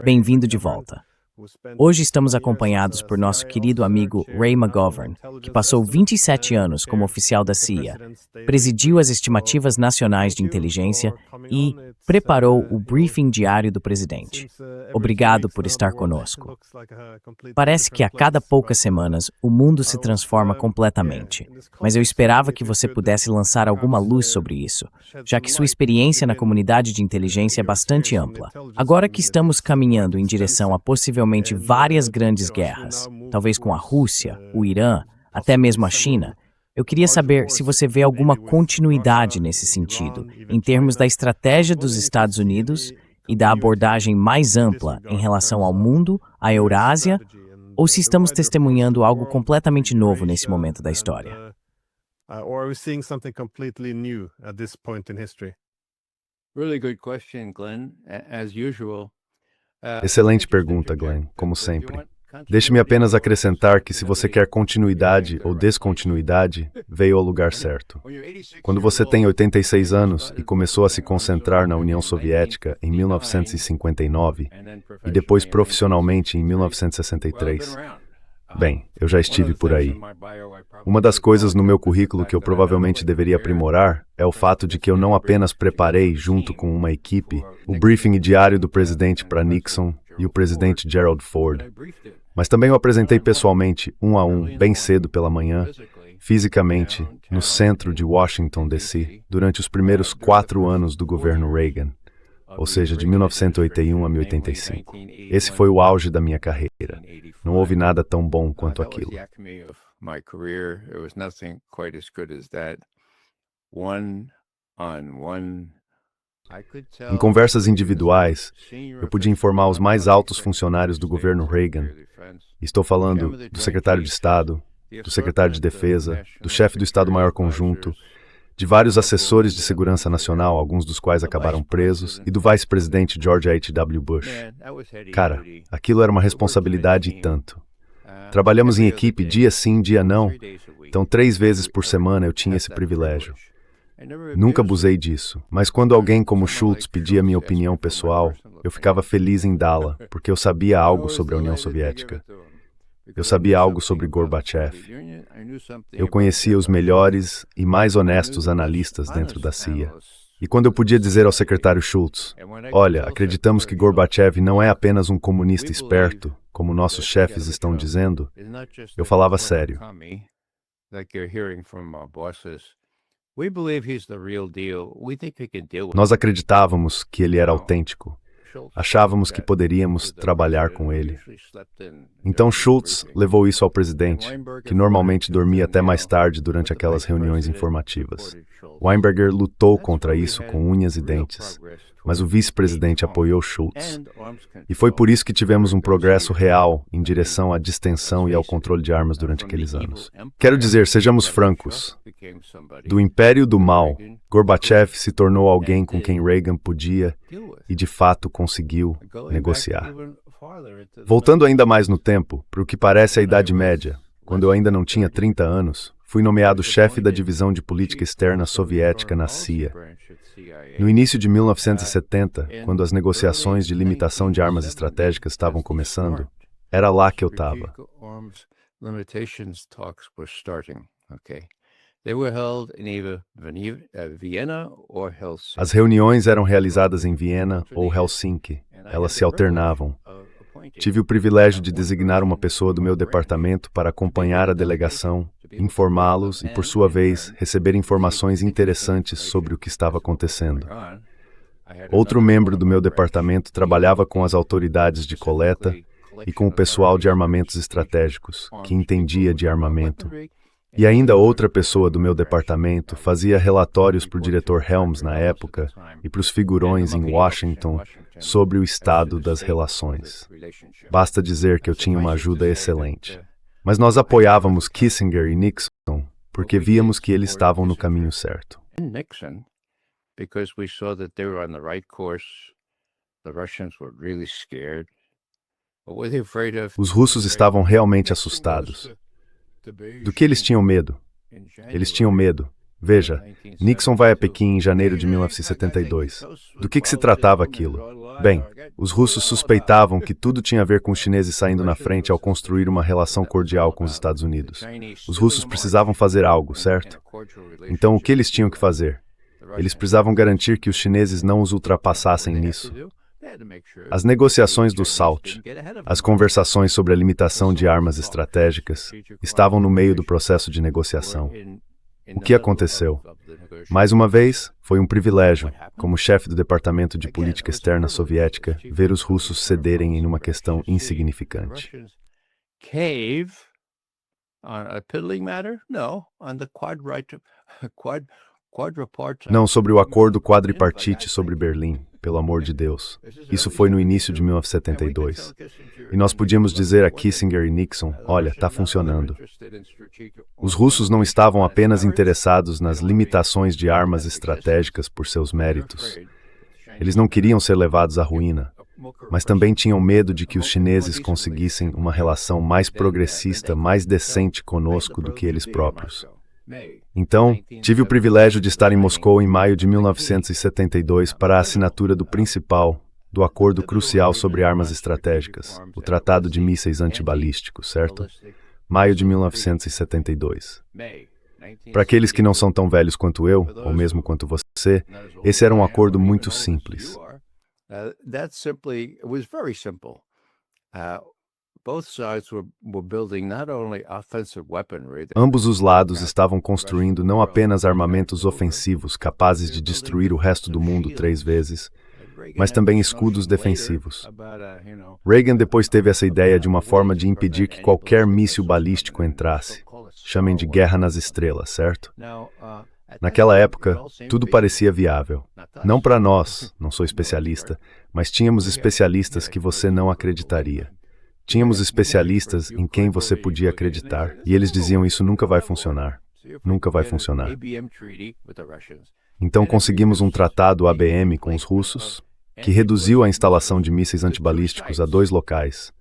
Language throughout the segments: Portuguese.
Bem-vindo de volta. Hoje estamos acompanhados por nosso querido amigo Ray McGovern, que passou 27 anos como oficial da CIA, presidiu as estimativas nacionais de inteligência e preparou o briefing diário do presidente. Obrigado por estar conosco. Parece que a cada poucas semanas o mundo se transforma completamente, mas eu esperava que você pudesse lançar alguma luz sobre isso, já que sua experiência na comunidade de inteligência é bastante ampla. Agora que estamos caminhando em direção a possivelmente várias grandes guerras, talvez com a Rússia, o Irã, até mesmo a China, eu queria saber se você vê alguma continuidade nesse sentido, em termos da estratégia dos Estados Unidos e da abordagem mais ampla em relação ao mundo, à Eurásia, ou se estamos testemunhando algo completamente novo nesse momento da história. Really good question, Glenn. As usual. Excelente pergunta, Glenn, como sempre. Deixe-me apenas acrescentar que se você quer continuidade ou descontinuidade, veio ao lugar certo. Quando você tem 86 anos e começou a se concentrar na União Soviética em 1959 e depois profissionalmente em 1963, bem, eu já estive por aí. Uma das coisas no meu currículo que eu provavelmente deveria aprimorar é o fato de que eu não apenas preparei, junto com uma equipe, o briefing diário do presidente para Nixon e o presidente Gerald Ford, mas também o apresentei pessoalmente, um a um, bem cedo pela manhã, fisicamente, no centro de Washington, D.C., durante os primeiros 4 anos do governo Reagan, ou seja, de 1981 a 1985. Esse foi o auge da minha carreira. Não houve nada tão bom quanto aquilo. Em conversas individuais, eu pude informar os mais altos funcionários do governo Reagan. Estou falando do secretário de Estado, do secretário de Defesa, do chefe do Estado-Maior Conjunto, de vários assessores de segurança nacional, alguns dos quais acabaram presos, e do vice-presidente George H.W. Bush. Cara, aquilo era uma responsabilidade e tanto. Trabalhamos em equipe dia sim, dia não, então 3 vezes por semana eu tinha esse privilégio. Nunca abusei disso, mas quando alguém como Schultz pedia minha opinião pessoal, eu ficava feliz em dá-la, porque eu sabia algo sobre a União Soviética. Eu sabia algo sobre Gorbachev. Eu conhecia os melhores e mais honestos analistas dentro da CIA. E quando eu podia dizer ao secretário Schultz, olha, acreditamos que Gorbachev não é apenas um comunista esperto, como nossos chefes estão dizendo, eu falava sério. Nós acreditávamos que ele era autêntico. Achávamos que poderíamos trabalhar com ele. Então Schultz levou isso ao presidente, que normalmente dormia até mais tarde durante aquelas reuniões informativas. Weinberger lutou contra isso com unhas e dentes, mas o vice-presidente apoiou Schultz. E foi por isso que tivemos um progresso real em direção à distensão e ao controle de armas durante aqueles anos. Quero dizer, sejamos francos, do império do mal, Gorbachev se tornou alguém com quem Reagan podia e de fato conseguiu negociar. Voltando ainda mais no tempo, para o que parece a Idade Média, quando eu ainda não tinha 30 anos, fui nomeado chefe da divisão de política externa soviética na CIA. No início de 1970, quando as negociações de limitação de armas estratégicas estavam começando, era lá que eu estava. As reuniões eram realizadas em Viena ou Helsinki. Elas se alternavam. Tive o privilégio de designar uma pessoa do meu departamento para acompanhar a delegação, informá-los e, por sua vez, receber informações interessantes sobre o que estava acontecendo. Outro membro do meu departamento trabalhava com as autoridades de coleta e com o pessoal de armamentos estratégicos, que entendia de armamento. E ainda outra pessoa do meu departamento fazia relatórios para o diretor Helms na época e para os figurões em Washington sobre o estado das relações. Basta dizer que eu tinha uma ajuda excelente. Mas nós apoiávamos Kissinger e Nixon porque víamos que eles estavam no caminho certo. Os russos estavam realmente assustados. Do que eles tinham medo? Eles tinham medo Veja, Nixon vai a Pequim em janeiro de 1972. Do que se tratava aquilo? Bem, os russos suspeitavam que tudo tinha a ver com os chineses saindo na frente ao construir uma relação cordial com os Estados Unidos. Os russos precisavam fazer algo, certo? Então, o que eles tinham que fazer? Eles precisavam garantir que os chineses não os ultrapassassem nisso. As negociações do SALT, as conversações sobre a limitação de armas estratégicas, estavam no meio do processo de negociação. O que aconteceu? Mais uma vez, foi um privilégio, como chefe do Departamento de Política Externa soviética, ver os russos cederem em uma questão insignificante. Não sobre o acordo quadripartite sobre Berlim, pelo amor de Deus. Isso foi no início de 1972. E nós podíamos dizer a Kissinger e Nixon, olha, está funcionando. Os russos não estavam apenas interessados nas limitações de armas estratégicas por seus méritos. Eles não queriam ser levados à ruína, mas também tinham medo de que os chineses conseguissem uma relação mais progressista, mais decente conosco do que eles próprios. Então, tive o privilégio de estar em Moscou em maio de 1972 para a assinatura do principal, do acordo crucial sobre armas estratégicas, o Tratado de Mísseis Antibalísticos, certo? Maio de 1972. Para aqueles que não são tão velhos quanto eu, ou mesmo quanto você, esse era um acordo muito simples. Ambos os lados estavam construindo não apenas armamentos ofensivos capazes de destruir o resto do mundo 3 vezes, mas também escudos defensivos. Reagan depois teve essa ideia de uma forma de impedir que qualquer míssil balístico entrasse. Chamem de guerra nas estrelas, certo? Naquela época, tudo parecia viável. Não para nós, não sou especialista, mas tínhamos especialistas que você não acreditaria. Tínhamos especialistas em quem você podia acreditar, e eles diziam isso nunca vai funcionar. Nunca vai funcionar. Então conseguimos um tratado ABM com os russos, que reduziu a instalação de mísseis antibalísticos a 2 locais,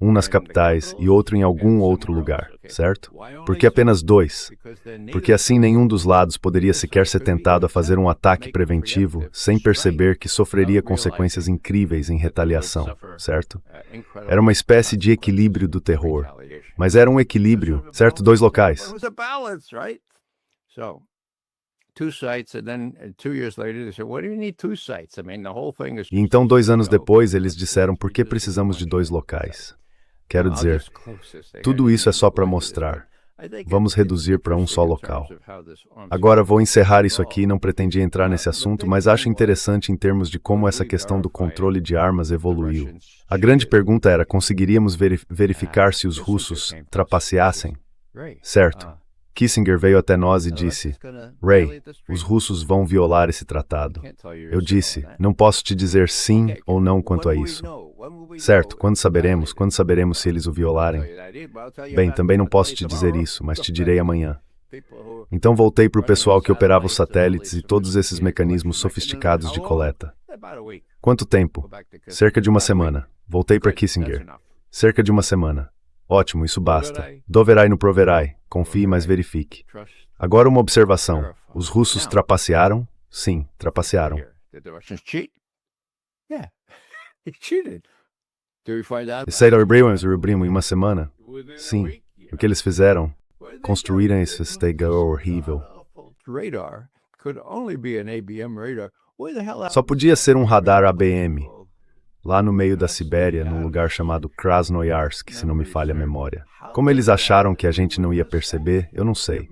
um nas capitais e outro em algum outro lugar, certo? Por que apenas 2? Porque assim nenhum dos lados poderia sequer ser tentado a fazer um ataque preventivo sem perceber que sofreria consequências incríveis em retaliação, certo? Era uma espécie de equilíbrio do terror, mas era um equilíbrio, certo? 2 locais. E então 2 anos depois eles disseram por que precisamos de 2 locais. Quero dizer, tudo isso é só para mostrar. Vamos reduzir para um só local. Agora vou encerrar isso aqui, não pretendia entrar nesse assunto, mas acho interessante em termos de como essa questão do controle de armas evoluiu. A grande pergunta era, conseguiríamos verificar se os russos trapaceassem? Certo. Kissinger veio até nós e disse, Ray, os russos vão violar esse tratado. Eu disse, não posso te dizer sim ou não quanto a isso. Certo, quando saberemos se eles o violarem? Bem, também não posso te dizer isso, mas te direi amanhã. Então voltei para o pessoal que operava os satélites e todos esses mecanismos sofisticados de coleta. Quanto tempo? Cerca de 1 semana. Voltei para Kissinger. Cerca de 1 semana. Ótimo, isso basta. Doverai no proverai. Confie, mas verifique. Agora uma observação. Os russos trapacearam? Sim, trapacearam. Saíram em 1 semana? Sim. O que eles fizeram? Construíram esse estega horrível. Só podia ser um radar ABM. Lá no meio da Sibéria, num lugar chamado Krasnoyarsk, se não me falha a memória. Como eles acharam que a gente não ia perceber, eu não sei.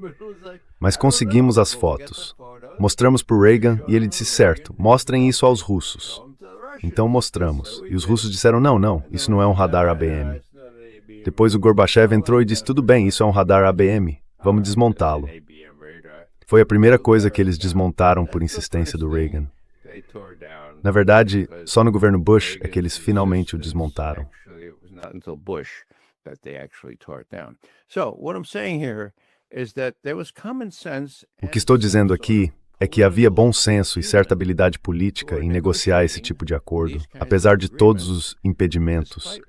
Mas conseguimos as fotos. Mostramos para o Reagan e ele disse, certo, mostrem isso aos russos. Então mostramos. E os russos disseram, não, isso não é um radar ABM. Depois o Gorbachev entrou e disse, tudo bem, isso é um radar ABM. Vamos desmontá-lo. Foi a primeira coisa que eles desmontaram por insistência do Reagan. Na verdade, só no governo Bush é que eles finalmente o desmontaram. O que estou dizendo aqui é que havia bom senso e certa habilidade política em negociar esse tipo de acordo, apesar de todos os impedimentos,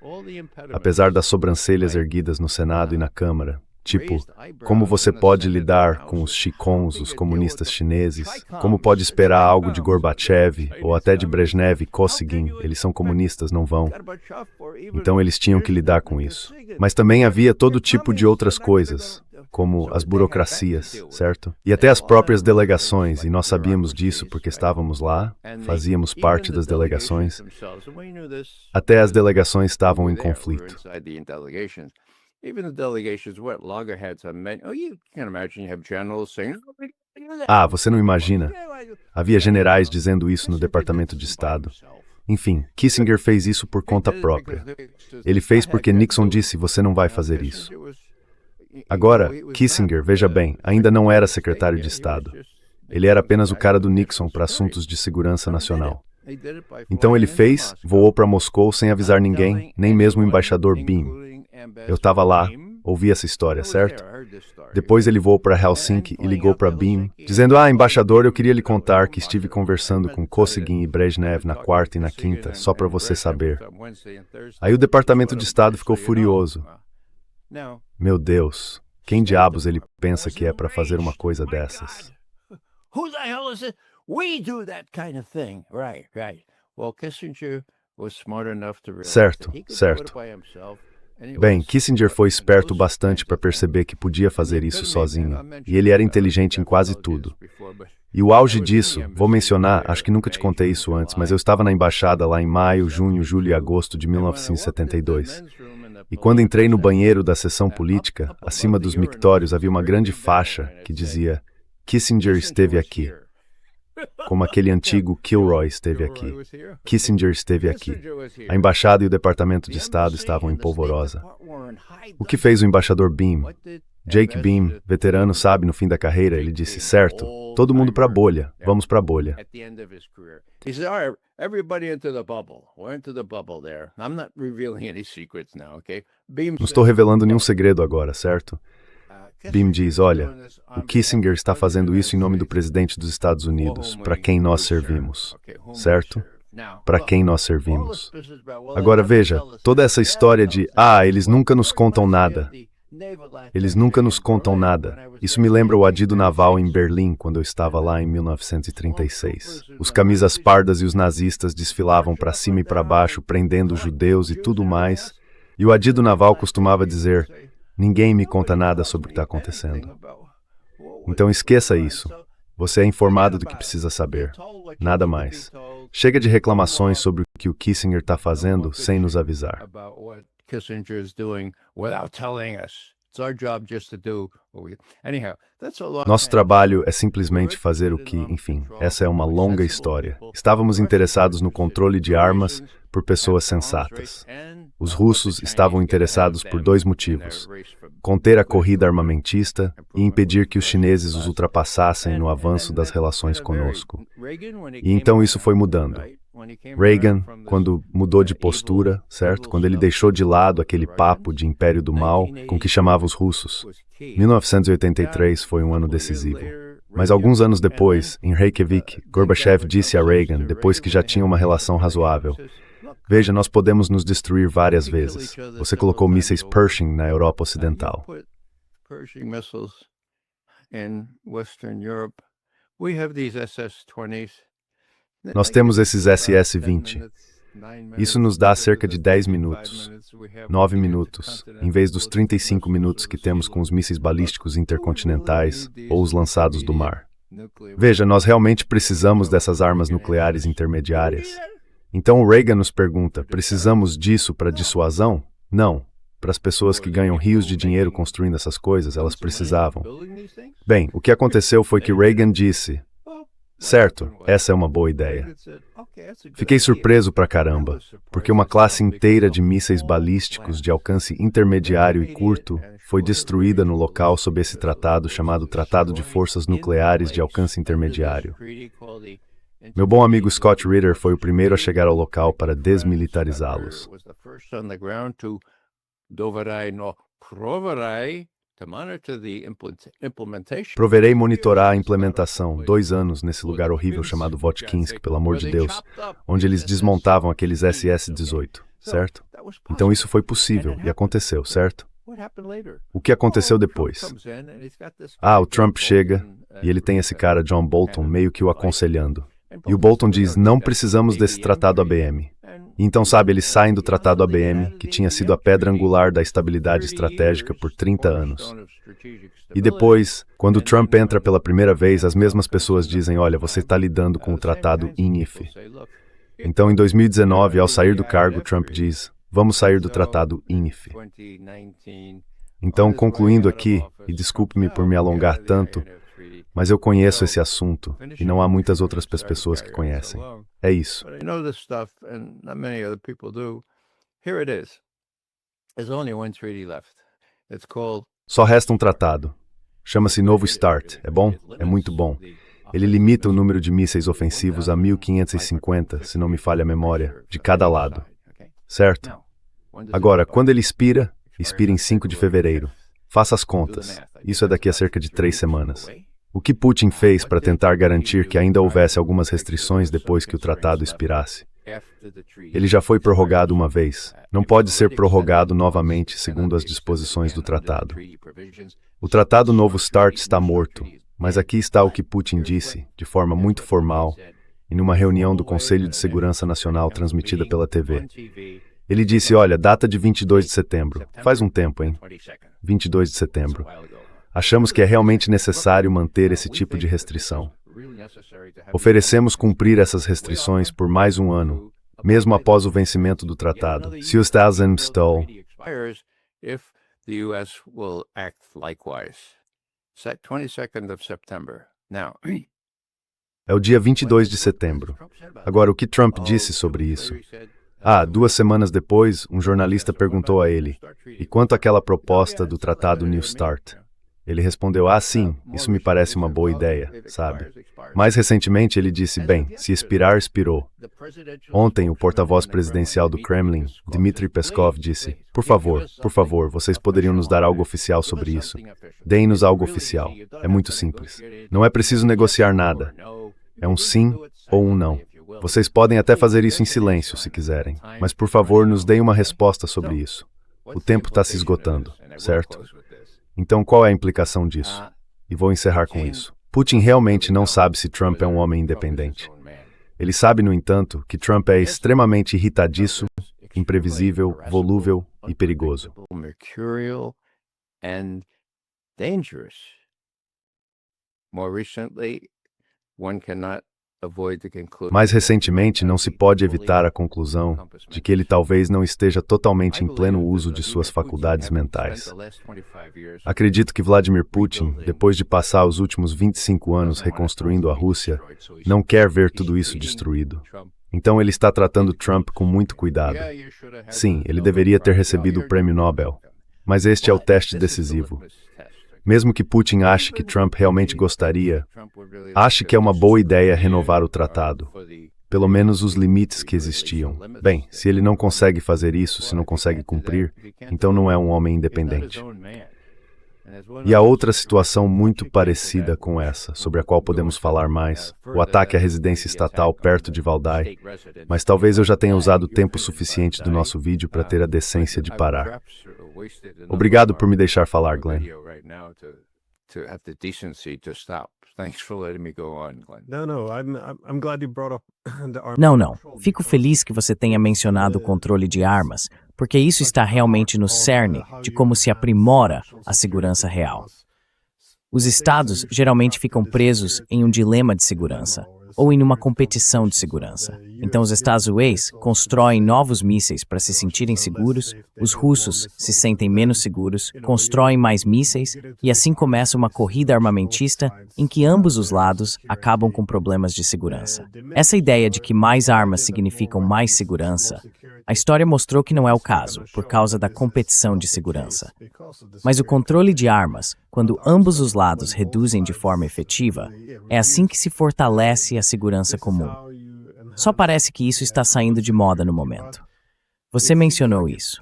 apesar das sobrancelhas erguidas no Senado e na Câmara. Tipo, como você pode lidar com os Chicons, os comunistas chineses? Como pode esperar algo de Gorbachev ou até de Brezhnev e Kosygin? Eles são comunistas, não vão. Então eles tinham que lidar com isso. Mas também havia todo tipo de outras coisas, como as burocracias, certo? E até as próprias delegações, e nós sabíamos disso porque estávamos lá, fazíamos parte das delegações. Até as delegações estavam em conflito. Ah, você não imagina. Havia generais dizendo isso no Departamento de Estado. Enfim, Kissinger fez isso por conta própria. Ele fez porque Nixon disse, você não vai fazer isso. Agora, Kissinger, veja bem, ainda não era secretário de Estado. Ele era apenas o cara do Nixon para assuntos de segurança nacional. Então ele fez, voou para Moscou sem avisar ninguém, nem mesmo o embaixador Beam. Eu estava lá, ouvi essa história, certo? Depois ele voou para Helsinki e ligou para Beam, dizendo, embaixador, eu queria lhe contar que estive conversando com Kosygin e Brezhnev na quarta e na quinta, só para você saber. Aí o Departamento de Estado ficou furioso. Meu Deus, quem diabos ele pensa que é para fazer uma coisa dessas? Certo, certo. Bem, Kissinger foi esperto bastante para perceber que podia fazer isso sozinho, e ele era inteligente em quase tudo. E o auge disso, vou mencionar, acho que nunca te contei isso antes, mas eu estava na embaixada lá em maio, junho, julho e agosto de 1972. E quando entrei no banheiro da seção política, acima dos mictórios havia uma grande faixa que dizia Kissinger esteve aqui. Como aquele antigo Kilroy esteve aqui. Kissinger esteve aqui. A embaixada e o Departamento de Estado estavam em polvorosa. O que fez o embaixador Beam? Jake Beam, veterano, sabe, no fim da carreira, ele disse, certo, todo mundo para a bolha, vamos para a bolha. Não estou revelando nenhum segredo agora, certo? Beam diz, olha, o Kissinger está fazendo isso em nome do presidente dos Estados Unidos, para quem nós servimos, certo? Para quem nós servimos. Agora veja, toda essa história de, eles nunca nos contam nada. Eles nunca nos contam nada. Isso me lembra o adido naval em Berlim, quando eu estava lá em 1936. Os camisas pardas e os nazistas desfilavam para cima e para baixo, prendendo judeus e tudo mais. E o adido naval costumava dizer, ninguém me conta nada sobre o que está acontecendo. Então esqueça isso. Você é informado do que precisa saber. Nada mais. Chega de reclamações sobre o que o Kissinger está fazendo sem nos avisar. Nosso trabalho é simplesmente fazer o que, enfim, essa é uma longa história. Estávamos interessados no controle de armas por pessoas sensatas. Os russos estavam interessados por dois motivos: conter a corrida armamentista e impedir que os chineses os ultrapassassem no avanço das relações conosco. E então isso foi mudando. Reagan, quando mudou de postura, certo? Quando ele deixou de lado aquele papo de império do mal com que chamava os russos. 1983 foi um ano decisivo. Mas alguns anos depois, em Reykjavik, Gorbachev disse a Reagan, depois que já tinha uma relação razoável, veja, nós podemos nos destruir várias vezes. Você colocou mísseis Pershing na Europa Ocidental. Nós temos esses SS-20. Isso nos dá cerca de 10 minutos, 9 minutos, em vez dos 35 minutos que temos com os mísseis balísticos intercontinentais ou os lançados do mar. Veja, nós realmente precisamos dessas armas nucleares intermediárias. Então o Reagan nos pergunta, precisamos disso para dissuasão? Não. Para as pessoas que ganham rios de dinheiro construindo essas coisas, elas precisavam. Bem, o que aconteceu foi que Reagan disse, certo, essa é uma boa ideia. Fiquei surpreso pra caramba, porque uma classe inteira de mísseis balísticos de alcance intermediário e curto foi destruída no local sob esse tratado chamado Tratado de Forças Nucleares de Alcance Intermediário. Meu bom amigo Scott Ritter foi o primeiro a chegar ao local para desmilitarizá-los. Proverei monitorar a implementação, 2 anos nesse lugar horrível chamado Votkinsk, pelo amor de Deus, onde eles desmontavam aqueles SS-18, certo? Então isso foi possível e aconteceu, certo? O que aconteceu depois? O Trump chega e ele tem esse cara John Bolton meio que o aconselhando. E o Bolton diz, não precisamos desse tratado ABM. E então, sabe, eles saem do tratado ABM, que tinha sido a pedra angular da estabilidade estratégica por 30 anos. E depois, quando o Trump entra pela primeira vez, as mesmas pessoas dizem, olha, você está lidando com o tratado INIF. Então, em 2019, ao sair do cargo, Trump diz, vamos sair do tratado INIF. Então, concluindo aqui, e desculpe-me por me alongar tanto, mas eu conheço esse assunto e não há muitas outras pessoas que conhecem. É isso. Só resta um tratado. Chama-se Novo START. É bom? É muito bom. Ele limita o número de mísseis ofensivos a 1.550, se não me falha a memória, de cada lado. Certo? Agora, quando ele expira em 5 de fevereiro. Faça as contas. Isso é daqui a cerca de 3 semanas. O que Putin fez para tentar garantir que ainda houvesse algumas restrições depois que o tratado expirasse? Ele já foi prorrogado uma vez. Não pode ser prorrogado novamente segundo as disposições do tratado. O tratado Novo START está morto, mas aqui está o que Putin disse, de forma muito formal, em uma reunião do Conselho de Segurança Nacional transmitida pela TV. Ele disse, olha, data de 22 de setembro. Faz um tempo, hein? 22 de setembro. Achamos que é realmente necessário manter esse tipo de restrição. Oferecemos cumprir essas restrições por mais um ano, mesmo após o vencimento do tratado. Se o Stasen Stoll. É o dia 22 de setembro. Agora, o que Trump disse sobre isso? 2 semanas depois, um jornalista perguntou a ele, e quanto àquela proposta do tratado New START? Ele respondeu, sim, isso me parece uma boa ideia, sabe? Mais recentemente ele disse, bem, se expirar, expirou. Ontem, o porta-voz presidencial do Kremlin, Dmitry Peskov, disse, por favor, vocês poderiam nos dar algo oficial sobre isso. Deem-nos algo oficial. É muito simples. Não é preciso negociar nada. É um sim ou um não. Vocês podem até fazer isso em silêncio, se quiserem. Mas, por favor, nos deem uma resposta sobre isso. O tempo está se esgotando, certo? Então, qual é a implicação disso? E vou encerrar com isso. Putin realmente não sabe se Trump é um homem independente. Ele sabe, no entanto, que Trump é extremamente irritadiço, imprevisível, volúvel e perigoso. Mais recentemente, não se pode evitar a conclusão de que ele talvez não esteja totalmente em pleno uso de suas faculdades mentais. Acredito que Vladimir Putin, depois de passar os últimos 25 anos reconstruindo a Rússia, não quer ver tudo isso destruído. Então ele está tratando Trump com muito cuidado. Sim, ele deveria ter recebido o prêmio Nobel. Mas este é o teste decisivo. Mesmo que Putin ache que Trump realmente gostaria, ache que é uma boa ideia renovar o tratado, pelo menos os limites que existiam. Bem, se ele não consegue fazer isso, se não consegue cumprir, então não é um homem independente. E há outra situação muito parecida com essa, sobre a qual podemos falar mais, o ataque à residência estatal perto de Valdai, mas talvez eu já tenha usado tempo suficiente do nosso vídeo para ter a decência de parar. Obrigado por me deixar falar, Glenn. Não. Fico feliz que você tenha mencionado o controle de armas, porque isso está realmente no cerne de como se aprimora a segurança real. Os estados geralmente ficam presos em um dilema de segurança, ou em uma competição de segurança. Então os Estados Unidos constroem novos mísseis para se sentirem seguros, os russos se sentem menos seguros, constroem mais mísseis, e assim começa uma corrida armamentista em que ambos os lados acabam com problemas de segurança. Essa ideia de que mais armas significam mais segurança, a história mostrou que não é o caso, por causa da competição de segurança. Mas o controle de armas, quando ambos os lados reduzem de forma efetiva, é assim que se fortalece a segurança comum. Só parece que isso está saindo de moda no momento. Você mencionou isso.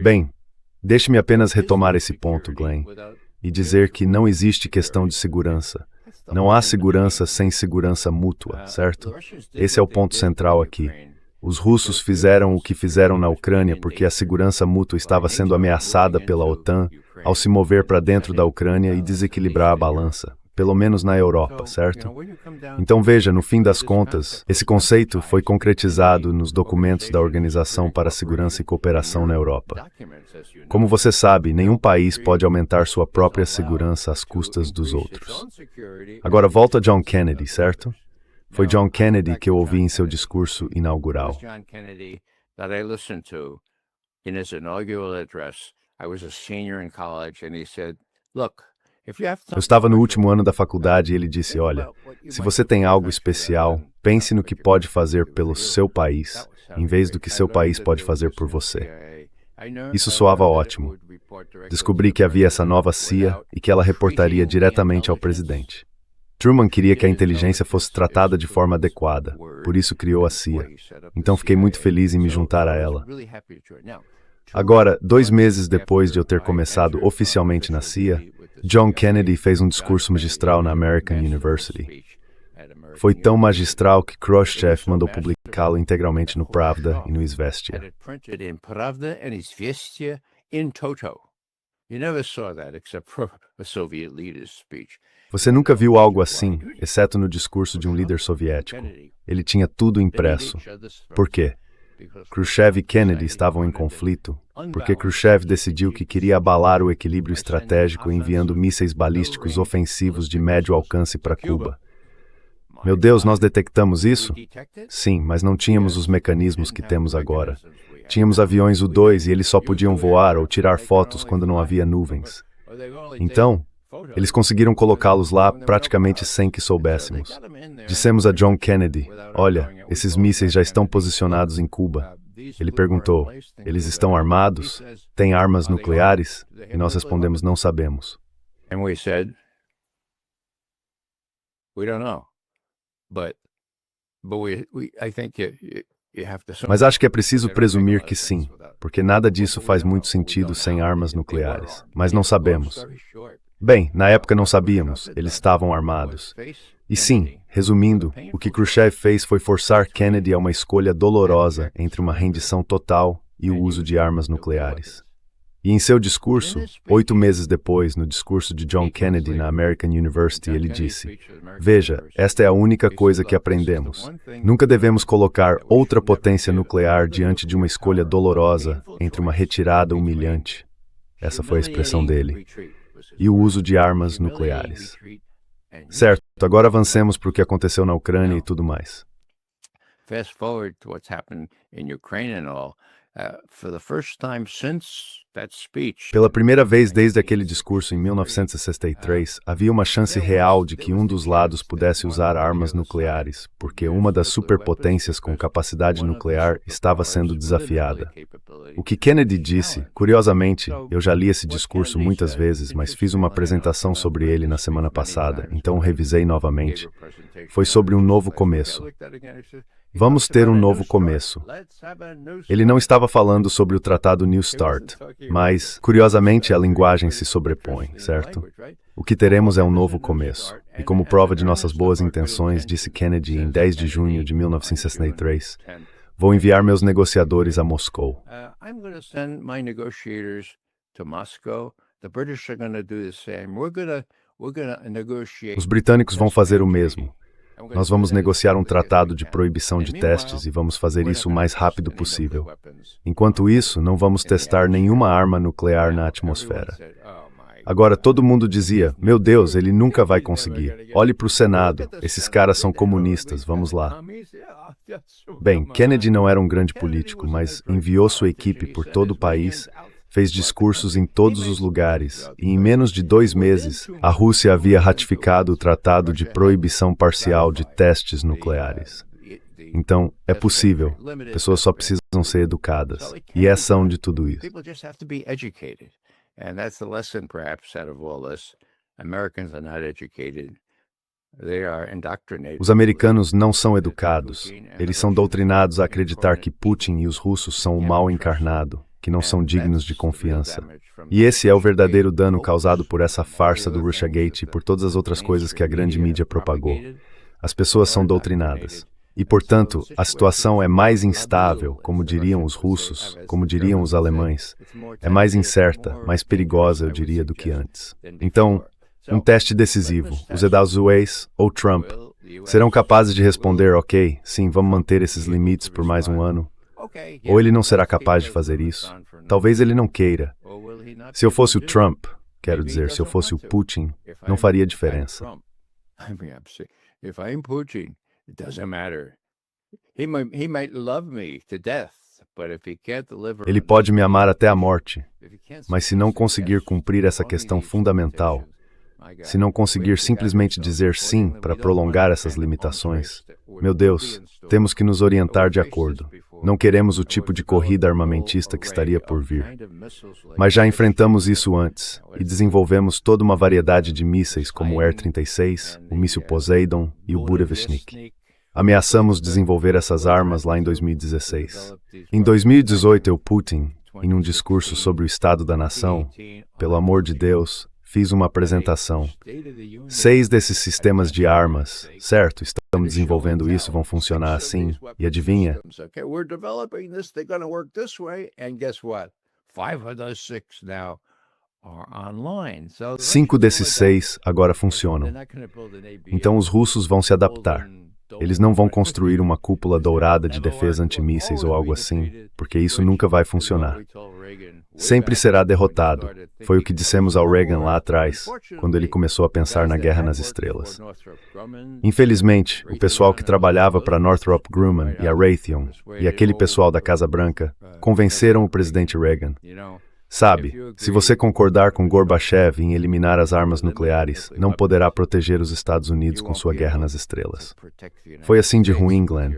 Bem, deixe-me apenas retomar esse ponto, Glenn, e dizer que não existe questão de segurança Não há segurança sem segurança mútua, certo? Esse é o ponto central aqui. Os russos fizeram o que fizeram na Ucrânia porque a segurança mútua estava sendo ameaçada pela OTAN ao se mover para dentro da Ucrânia e desequilibrar a balança, pelo menos na Europa, certo? Então veja, no fim das contas, esse conceito foi concretizado nos documentos da Organização para a Segurança e Cooperação na Europa. Como você sabe, nenhum país pode aumentar sua própria segurança às custas dos outros. Agora volta a John Kennedy, certo? Foi John Kennedy que eu ouvi em seu discurso inaugural. Eu estava no último ano da faculdade e ele disse, olha, se você tem algo especial, pense no que pode fazer pelo seu país, em vez do que seu país pode fazer por você. Isso soava ótimo. Descobri que havia essa nova CIA e que ela reportaria diretamente ao presidente. Truman queria que a inteligência fosse tratada de forma adequada, por isso criou a CIA. Então fiquei muito feliz em me juntar a ela. Agora, 2 meses depois de eu ter começado oficialmente na CIA, John Kennedy fez um discurso magistral na American University. Foi tão magistral que Khrushchev mandou publicá-lo integralmente no Pravda e no Izvestia. Você nunca viu algo assim, exceto no discurso de um líder soviético. Ele tinha tudo impresso. Por quê? Khrushchev e Kennedy estavam em conflito, porque Khrushchev decidiu que queria abalar o equilíbrio estratégico enviando mísseis balísticos ofensivos de médio alcance para Cuba. Meu Deus, nós detectamos isso? Sim, mas não tínhamos os mecanismos que temos agora. Tínhamos aviões U-2 e eles só podiam voar ou tirar fotos quando não havia nuvens. Então, eles conseguiram colocá-los lá praticamente sem que soubéssemos. Dissemos a John Kennedy, olha, esses mísseis já estão posicionados em Cuba. Ele perguntou, eles estão armados? Têm armas nucleares? E nós respondemos, não sabemos. Mas acho que é preciso presumir que sim, porque nada disso faz muito sentido sem armas nucleares. Mas não sabemos. Bem, na época não sabíamos, eles estavam armados. E sim, resumindo, o que Khrushchev fez foi forçar Kennedy a uma escolha dolorosa entre uma rendição total e o uso de armas nucleares. E em seu discurso, 8 meses depois, no discurso de John Kennedy na American University, ele disse, veja, esta é a única coisa que aprendemos. Nunca devemos colocar outra potência nuclear diante de uma escolha dolorosa entre uma retirada humilhante. Essa foi a expressão dele. E o uso de armas nucleares. Certo, agora avancemos para o que aconteceu na Ucrânia e tudo mais. Fast forward to what's happened in Ukraine and all. For the first time since that speech, pela primeira vez desde aquele discurso em 1963, havia uma chance real de que um dos lados pudesse usar armas nucleares, porque uma das superpotências com capacidade nuclear estava sendo desafiada. O que Kennedy disse, curiosamente, eu já li esse discurso muitas vezes, mas fiz uma apresentação sobre ele na semana passada, então revisei novamente. Foi sobre um novo começo. Vamos ter um novo começo. Ele não estava falando sobre o Tratado New START, mas, curiosamente, a linguagem se sobrepõe, certo? O que teremos é um novo começo. E como prova de nossas boas intenções, disse Kennedy em 10 de junho de 1963, vou enviar meus negociadores a Moscou. Os britânicos vão fazer o mesmo. Nós vamos negociar um tratado de proibição de testes e vamos fazer isso o mais rápido possível. Enquanto isso, não vamos testar nenhuma arma nuclear na atmosfera. Agora, todo mundo dizia, meu Deus, ele nunca vai conseguir. Olhe para o Senado, esses caras são comunistas, vamos lá. Bem, Kennedy não era um grande político, mas enviou sua equipe por todo o país, fez discursos em todos os lugares, e em menos de 2 meses, a Rússia havia ratificado o Tratado de Proibição Parcial de Testes Nucleares. Então, é possível. Pessoas só precisam ser educadas. E é ação de tudo isso. Os americanos não são educados. Eles são doutrinados a acreditar que Putin e os russos são o mal encarnado, que não são dignos de confiança. E esse é o verdadeiro dano causado por essa farsa do Russiagate e por todas as outras coisas que a grande mídia propagou. As pessoas são doutrinadas. E, portanto, a situação é mais instável, como diriam os russos, como diriam os alemães. É mais incerta, mais perigosa, eu diria, do que antes. Então, um teste decisivo. Os Edazueis ou Trump serão capazes de responder, ok, sim, vamos manter esses limites por mais um ano? Ou ele não será capaz de fazer isso? Talvez ele não queira. Se eu fosse o Trump, quero dizer, se eu fosse o Putin, não faria diferença. It doesn't matter. He might love me to death, but if he can't deliver. Ele pode me amar até a morte, mas se não conseguir cumprir essa questão fundamental, se não conseguir simplesmente dizer sim para prolongar essas limitações, meu Deus, temos que nos orientar de acordo. Não queremos o tipo de corrida armamentista que estaria por vir. Mas já enfrentamos isso antes e desenvolvemos toda uma variedade de mísseis como o Air-36, o míssil Poseidon e o Burevestnik. Ameaçamos desenvolver essas armas lá em 2016. Em 2018, eu, Putin, em um discurso sobre o Estado da Nação, pelo amor de Deus, fiz uma apresentação. 6 desses sistemas de armas, certo, estamos desenvolvendo isso, vão funcionar assim. E adivinha? 5 desses 6 agora funcionam. Então os russos vão se adaptar. Eles não vão construir uma cúpula dourada de defesa antimísseis ou algo assim, porque isso nunca vai funcionar. Sempre será derrotado. Foi o que dissemos ao Reagan lá atrás, quando ele começou a pensar na Guerra nas Estrelas. Infelizmente, o pessoal que trabalhava para Northrop Grumman e a Raytheon, e aquele pessoal da Casa Branca, convenceram o presidente Reagan. Sabe, se você concordar com Gorbachev em eliminar as armas nucleares, não poderá proteger os Estados Unidos com sua Guerra nas Estrelas. Foi assim de ruim, Glenn.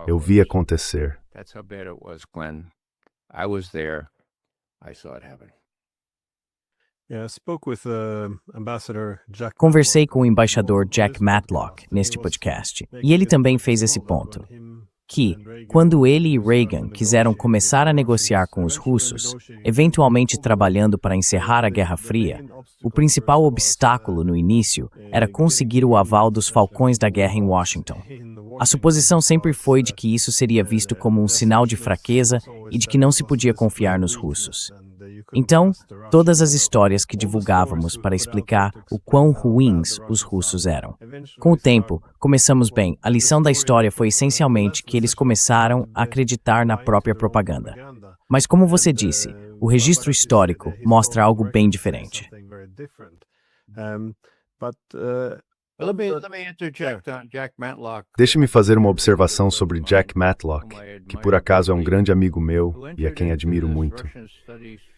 Eu vi acontecer. Conversei com o embaixador Jack Matlock neste podcast, e ele também fez esse ponto. Que, quando ele e Reagan quiseram começar a negociar com os russos, eventualmente trabalhando para encerrar a Guerra Fria, o principal obstáculo no início era conseguir o aval dos falcões da guerra em Washington. A suposição sempre foi de que isso seria visto como um sinal de fraqueza e de que não se podia confiar nos russos. Então, todas as histórias que divulgávamos para explicar o quão ruins os russos eram. Com o tempo, começamos bem. A lição da história foi essencialmente que eles começaram a acreditar na própria propaganda. Mas como você disse, o registro histórico mostra algo bem diferente. Deixe-me fazer uma observação sobre Jack Matlock, que por acaso é um grande amigo meu e a quem admiro muito.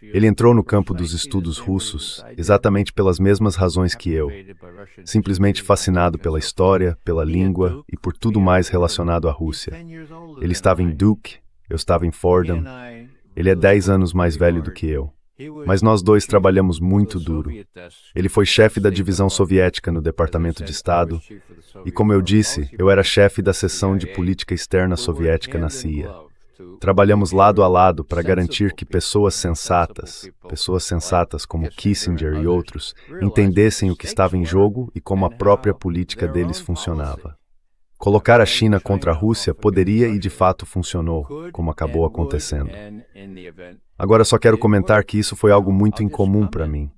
Ele entrou no campo dos estudos russos exatamente pelas mesmas razões que eu, simplesmente fascinado pela história, pela língua e por tudo mais relacionado à Rússia. Ele estava em Duke, eu estava em Fordham. Ele é 10 anos mais velho do que eu. Mas nós dois trabalhamos muito duro. Ele foi chefe da divisão soviética no Departamento de Estado, e como eu disse, eu era chefe da seção de política externa soviética na CIA. Trabalhamos lado a lado para garantir que pessoas sensatas como Kissinger e outros, entendessem o que estava em jogo e como a própria política deles funcionava. Colocar a China contra a Rússia poderia e de fato funcionou, como acabou acontecendo. Agora só quero comentar que isso foi algo muito incomum para mim.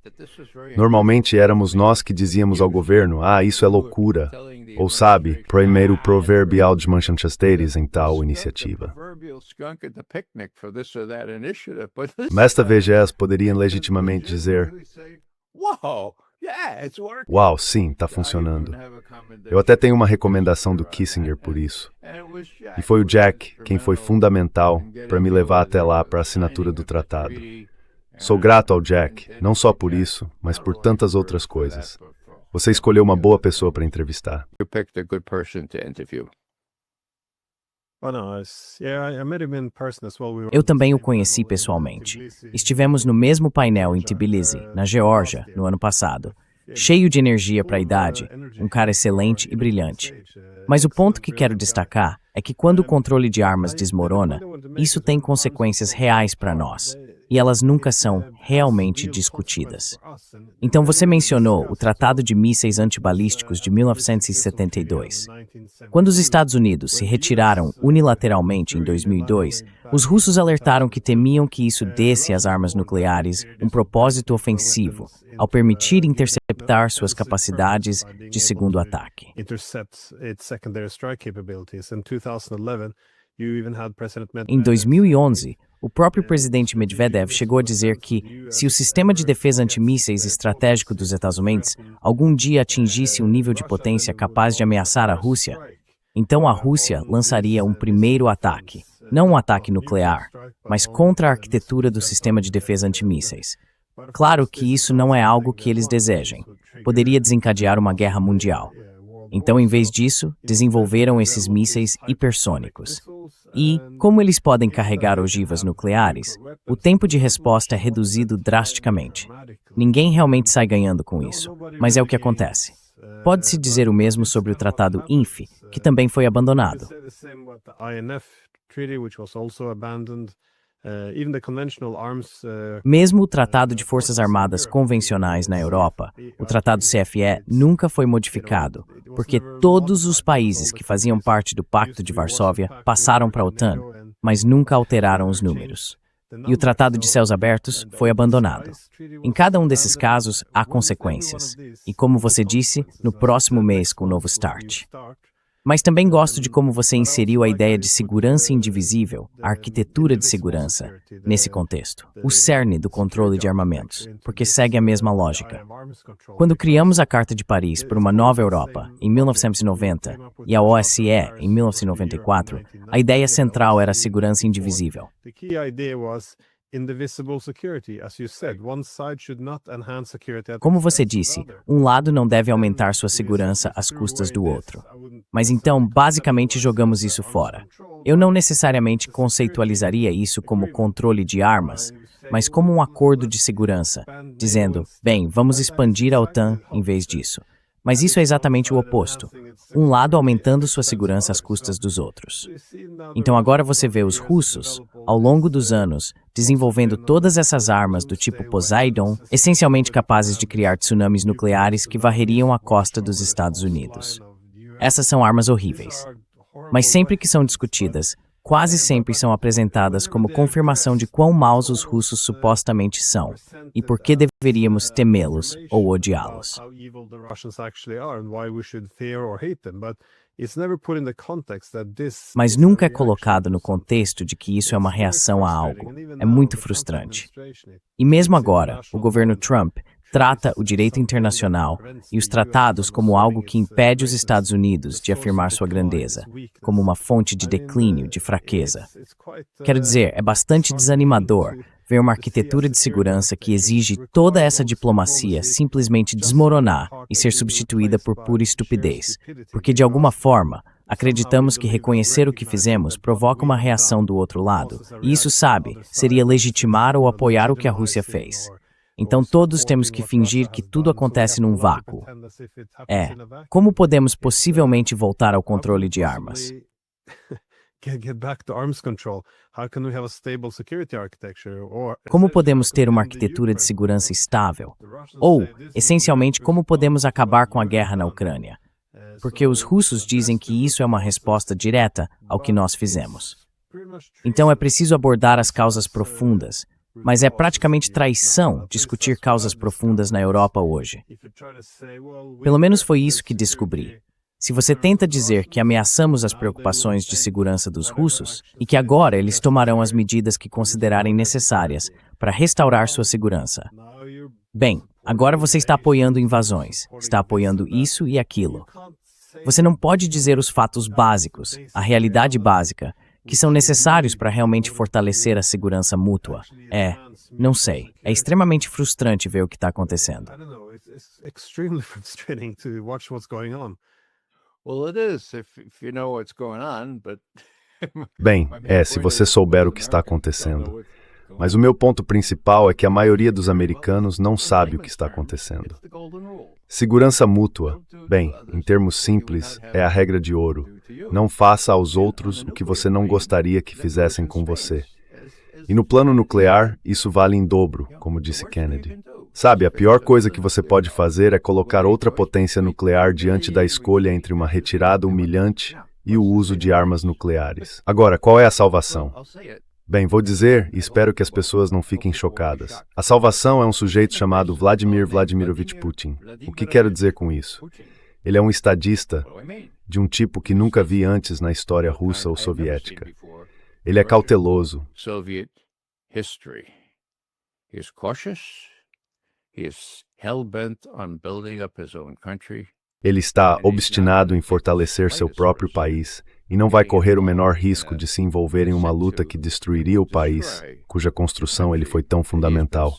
Normalmente éramos nós que dizíamos ao governo, isso é loucura, ou sabe, primeiro proverbial desmanchasteres em tal iniciativa. Mas esta VGS poderiam legitimamente dizer, uau, sim, está funcionando. Eu até tenho uma recomendação do Kissinger por isso. E foi o Jack quem foi fundamental para me levar até lá para a assinatura do tratado. Sou grato ao Jack, não só por isso, mas por tantas outras coisas. Você escolheu uma boa pessoa para entrevistar. Eu também o conheci pessoalmente. Estivemos no mesmo painel em Tbilisi, na Geórgia, no ano passado. cheio de energia para a idade, um cara excelente e brilhante. Mas o ponto que quero destacar é que quando o controle de armas desmorona, isso tem consequências reais para nós, e elas nunca são realmente discutidas. Então você mencionou o Tratado de Mísseis Antibalísticos de 1972. Quando os Estados Unidos se retiraram unilateralmente em 2002, os russos alertaram que temiam que isso desse às armas nucleares um propósito ofensivo, ao permitir interceptar suas capacidades de segundo ataque. Em 2011, o próprio presidente Medvedev chegou a dizer que, se o sistema de defesa antimísseis estratégico dos Estados Unidos algum dia atingisse um nível de potência capaz de ameaçar a Rússia, então a Rússia lançaria um primeiro ataque, não um ataque nuclear, mas contra a arquitetura do sistema de defesa antimísseis. Claro que isso não é algo que eles desejem. Poderia desencadear uma guerra mundial. Então, em vez disso, desenvolveram esses mísseis hipersônicos. E, como eles podem carregar ogivas nucleares, o tempo de resposta é reduzido drasticamente. Ninguém realmente sai ganhando com isso, mas é o que acontece. Pode-se dizer o mesmo sobre o Tratado INF, que também foi abandonado. Mesmo o Tratado de Forças Armadas Convencionais na Europa, o Tratado CFE, nunca foi modificado, porque todos os países que faziam parte do Pacto de Varsóvia passaram para a OTAN, mas nunca alteraram os números. E o Tratado de Céus Abertos foi abandonado. Em cada um desses casos, há consequências. E como você disse, no próximo mês com o novo START. Mas também gosto de como você inseriu a ideia de segurança indivisível, a arquitetura de segurança, nesse contexto. O cerne do controle de armamentos, porque segue a mesma lógica. Quando criamos a Carta de Paris por uma nova Europa, em 1990, e a OSCE, em 1994, a ideia central era a segurança indivisível. Como você disse, um lado não deve aumentar sua segurança às custas do outro. Mas então, basicamente, jogamos isso fora. Eu não necessariamente conceitualizaria isso como controle de armas, mas como um acordo de segurança, dizendo, bem, vamos expandir a OTAN em vez disso. Mas isso é exatamente o oposto. Um lado aumentando sua segurança às custas dos outros. Então agora você vê os russos, ao longo dos anos, desenvolvendo todas essas armas do tipo Poseidon, essencialmente capazes de criar tsunamis nucleares que varreriam a costa dos Estados Unidos. Essas são armas horríveis. Mas sempre que são discutidas, quase sempre são apresentadas como confirmação de quão maus os russos supostamente são e por que deveríamos temê-los ou odiá-los. Mas nunca é colocado no contexto de que isso é uma reação a algo. É muito frustrante. E mesmo agora, o governo Trump trata o direito internacional e os tratados como algo que impede os Estados Unidos de afirmar sua grandeza, como uma fonte de declínio, de fraqueza. Quero dizer, é bastante desanimador ver uma arquitetura de segurança que exige toda essa diplomacia simplesmente desmoronar e ser substituída por pura estupidez, porque de alguma forma acreditamos que reconhecer o que fizemos provoca uma reação do outro lado, e isso, sabe, seria legitimar ou apoiar o que a Rússia fez. Então todos temos que fingir que tudo acontece num vácuo. Como podemos possivelmente voltar ao controle de armas? Como podemos ter uma arquitetura de segurança estável? Ou, essencialmente, como podemos acabar com a guerra na Ucrânia? Porque os russos dizem que isso é uma resposta direta ao que nós fizemos. Então é preciso abordar as causas profundas, mas é praticamente traição discutir causas profundas na Europa hoje. Pelo menos foi isso que descobri. Se você tenta dizer que ameaçamos as preocupações de segurança dos russos e que agora eles tomarão as medidas que considerarem necessárias para restaurar sua segurança, bem, agora você está apoiando invasões, está apoiando isso e aquilo. Você não pode dizer os fatos básicos, a realidade básica, que são necessários para realmente fortalecer a segurança mútua. Não sei, é extremamente frustrante ver o que está acontecendo. Bem, se você souber o que está acontecendo. Mas o meu ponto principal é que a maioria dos americanos não sabe o que está acontecendo. Segurança mútua, bem, em termos simples, é a regra de ouro. Não faça aos outros o que você não gostaria que fizessem com você. E no plano nuclear, isso vale em dobro, como disse Kennedy. Sabe, a pior coisa que você pode fazer é colocar outra potência nuclear diante da escolha entre uma retirada humilhante e o uso de armas nucleares. Agora, qual é a salvação? Bem, vou dizer, e espero que as pessoas não fiquem chocadas. A salvação é um sujeito chamado Vladimir Vladimirovich Putin. O que quero dizer com isso? Ele é um estadista de um tipo que nunca vi antes na história russa ou soviética. Ele é cauteloso. Ele está obstinado em fortalecer seu próprio país e não vai correr o menor risco de se envolver em uma luta que destruiria o país, cuja construção ele foi tão fundamental.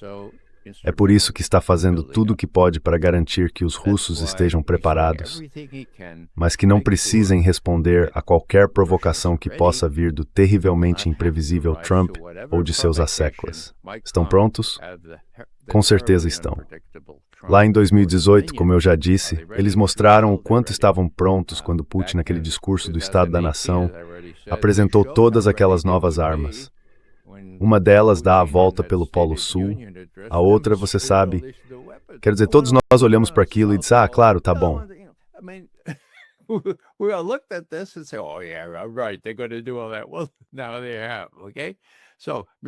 É por isso que está fazendo tudo o que pode para garantir que os russos estejam preparados, mas que não precisem responder a qualquer provocação que possa vir do terrivelmente imprevisível Trump ou de seus asseclas. Estão prontos? Com certeza estão. Lá em 2018, como eu já disse, eles mostraram o quanto estavam prontos quando Putin, naquele discurso do Estado da Nação, apresentou todas aquelas novas armas. Uma delas dá a volta pelo Polo Sul, a outra, você sabe... Quer dizer, todos nós olhamos para aquilo e dizemos, claro, tá bom.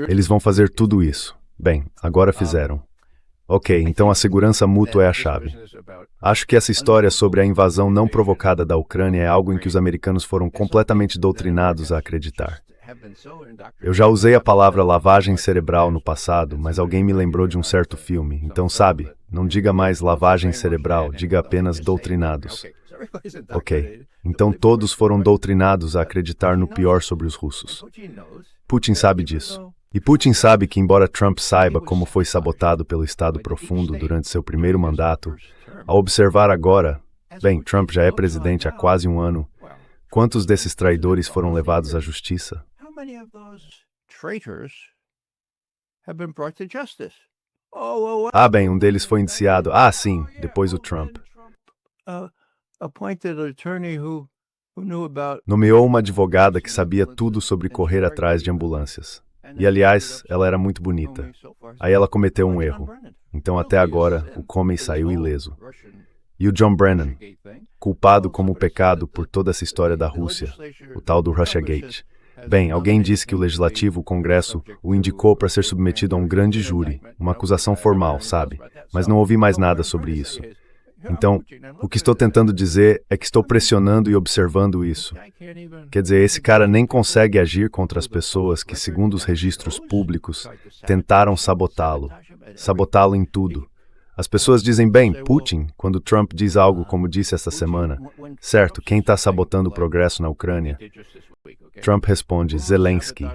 Eles vão fazer tudo isso. Bem, agora fizeram. Ok, então a segurança mútua é a chave. Acho que essa história sobre a invasão não provocada da Ucrânia é algo em que os americanos foram completamente doutrinados a acreditar. Eu já usei a palavra lavagem cerebral no passado, mas alguém me lembrou de um certo filme. Então, sabe, não diga mais lavagem cerebral, diga apenas doutrinados. Ok, então todos foram doutrinados a acreditar no pior sobre os russos. Putin sabe disso. E Putin sabe que, embora Trump saiba como foi sabotado pelo Estado Profundo durante seu primeiro mandato, ao observar agora, bem, Trump já é presidente há quase um ano, quantos desses traidores foram levados à justiça? Bem, um deles foi indiciado. Sim, depois o Trump. Nomeou uma advogada que sabia tudo sobre correr atrás de ambulâncias. E, aliás, ela era muito bonita. Aí ela cometeu um erro. Então, até agora, o Comey saiu ileso. E o John Brennan, culpado como pecado por toda essa história da Rússia, o tal do Russiagate. Bem, alguém disse que o Legislativo, o Congresso, o indicou para ser submetido a um grande júri, uma acusação formal, sabe? Mas não ouvi mais nada sobre isso. Então, o que estou tentando dizer é que estou pressionando e observando isso. Quer dizer, esse cara nem consegue agir contra as pessoas que, segundo os registros públicos, tentaram sabotá-lo em tudo. As pessoas dizem, bem, Putin, quando Trump diz algo como disse esta semana, certo, quem está sabotando o progresso na Ucrânia? Trump responde, Zelensky.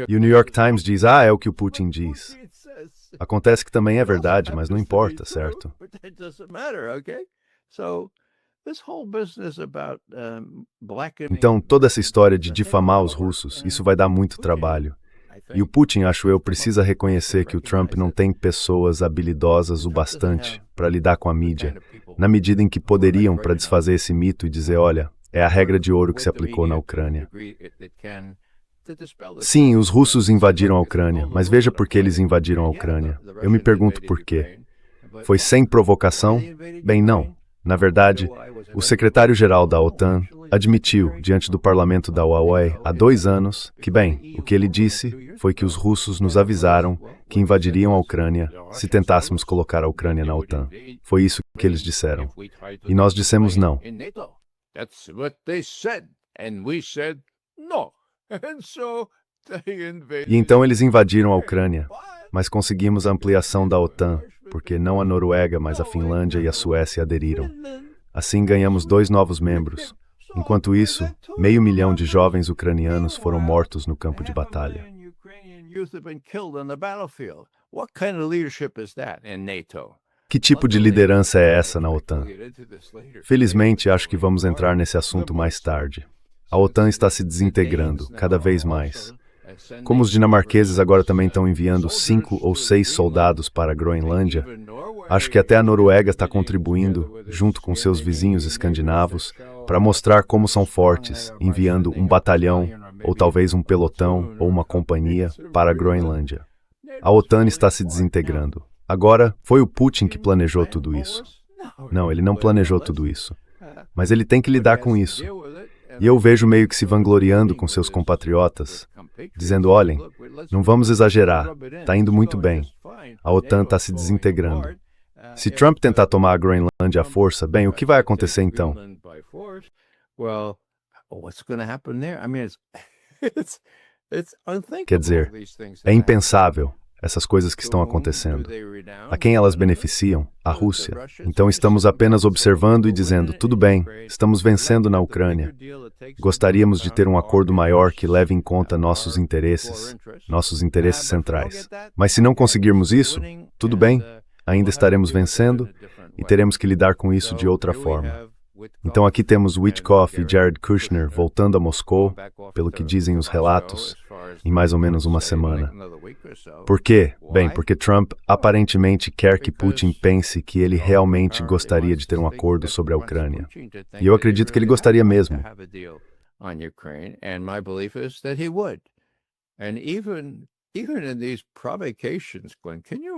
E o New York Times diz, é o que o Putin diz. Acontece que também é verdade, mas não importa, certo? Então, toda essa história de difamar os russos, isso vai dar muito trabalho. E o Putin, acho eu, precisa reconhecer que o Trump não tem pessoas habilidosas o bastante para lidar com a mídia, na medida em que poderiam para desfazer esse mito e dizer, olha, é a regra de ouro que se aplicou na Ucrânia. Sim, os russos invadiram a Ucrânia, mas veja por que eles invadiram a Ucrânia. Eu me pergunto por quê. Foi sem provocação? Bem, não. Na verdade, o secretário-geral da OTAN admitiu, diante do parlamento da UAE, há 2 anos, que, bem, o que ele disse foi que os russos nos avisaram que invadiriam a Ucrânia se tentássemos colocar a Ucrânia na OTAN. Foi isso que eles disseram. E nós dissemos não. E então eles invadiram a Ucrânia, mas conseguimos a ampliação da OTAN, porque não a Noruega, mas a Finlândia e a Suécia aderiram. Assim ganhamos 2 novos membros. Enquanto isso, 500.000 de jovens ucranianos foram mortos no campo de batalha. Que tipo de liderança é essa na OTAN? Felizmente, acho que vamos entrar nesse assunto mais tarde. A OTAN está se desintegrando, cada vez mais. Como os dinamarqueses agora também estão enviando 5 ou 6 soldados para a Groenlândia, acho que até a Noruega está contribuindo, junto com seus vizinhos escandinavos, para mostrar como são fortes, enviando um batalhão, ou talvez um pelotão ou uma companhia, para a Groenlândia. A OTAN está se desintegrando. Agora, foi o Putin que planejou tudo isso. Não, ele não planejou tudo isso. Mas ele tem que lidar com isso. E eu vejo meio que se vangloriando com seus compatriotas, dizendo, olhem, não vamos exagerar, está indo muito bem. A OTAN está se desintegrando. Se Trump tentar tomar a Groenlândia à força, bem, o que vai acontecer então? Quer dizer, é impensável essas coisas que estão acontecendo. A quem elas beneficiam? A Rússia. Então estamos apenas observando e dizendo, tudo bem, estamos vencendo na Ucrânia. Gostaríamos de ter um acordo maior que leve em conta nossos interesses centrais. Mas se não conseguirmos isso, tudo bem, ainda estaremos vencendo e teremos que lidar com isso de outra forma. Então aqui temos Witkoff e Jared Kushner voltando a Moscou, pelo que dizem os relatos, em mais ou menos uma semana. Por quê? Bem, porque Trump aparentemente quer que Putin pense que ele realmente gostaria de ter um acordo sobre a Ucrânia. E eu acredito que ele gostaria mesmo.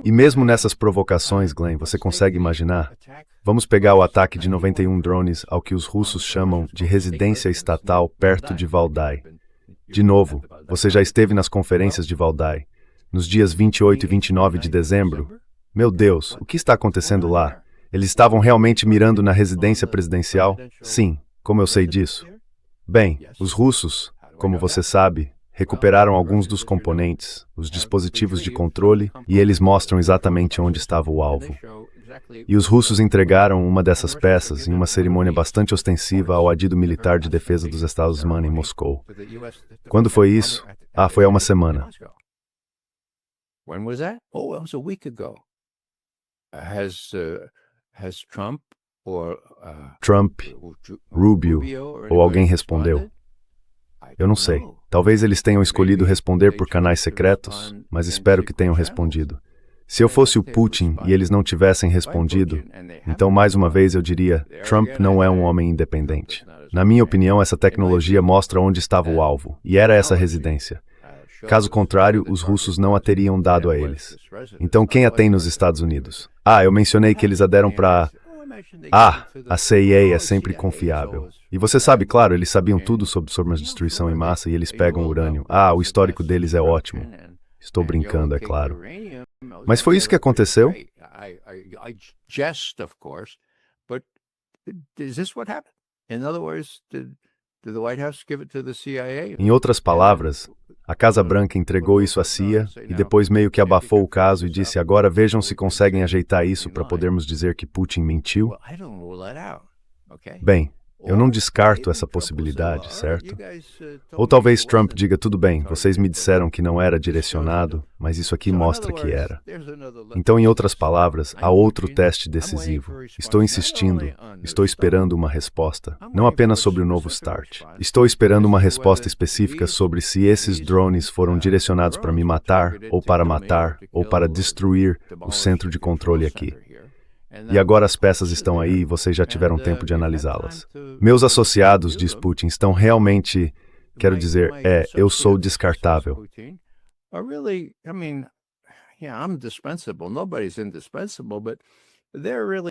E mesmo nessas provocações, Glenn, você consegue imaginar? Vamos pegar o ataque de 91 drones ao que os russos chamam de residência estatal perto de Valdai. De novo, você já esteve nas conferências de Valdai, nos dias 28 e 29 de dezembro? Meu Deus, o que está acontecendo lá? Eles estavam realmente mirando na residência presidencial? Sim, como eu sei disso? Bem, os russos, como você sabe, recuperaram alguns dos componentes, os dispositivos de controle, e eles mostram exatamente onde estava o alvo. E os russos entregaram uma dessas peças em uma cerimônia bastante ostensiva ao adido militar de defesa dos Estados Unidos em Moscou. Quando foi isso? Foi há uma semana. When was that? Oh, it was a week ago. Has Trump, Rubio ou alguém respondeu? Eu não sei. Talvez eles tenham escolhido responder por canais secretos, mas espero que tenham respondido. Se eu fosse o Putin e eles não tivessem respondido, então mais uma vez eu diria, Trump não é um homem independente. Na minha opinião, essa tecnologia mostra onde estava o alvo, e era essa residência. Caso contrário, os russos não a teriam dado a eles. Então quem a tem nos Estados Unidos? Eu mencionei que eles a deram para... a CIA é sempre confiável. E você sabe, claro, eles sabiam tudo sobre formas de destruição em massa e eles pegam urânio. O histórico deles é ótimo. Estou brincando, é claro. Mas foi isso que aconteceu? Em outras palavras, a Casa Branca entregou isso à CIA e depois meio que abafou o caso e disse, agora vejam se conseguem ajeitar isso para podermos dizer que Putin mentiu? Bem, eu não descarto essa possibilidade, certo? Ou talvez Trump diga, tudo bem, vocês me disseram que não era direcionado, mas isso aqui mostra que era. Então, em outras palavras, há outro teste decisivo. Estou insistindo, estou esperando uma resposta, não apenas sobre o novo START. Estou esperando uma resposta específica sobre se esses drones foram direcionados para me matar, ou para destruir o centro de controle aqui. E agora as peças estão aí e vocês já tiveram tempo de analisá-las. Meus associados, diz Putin, estão realmente... Quero dizer, eu sou descartável.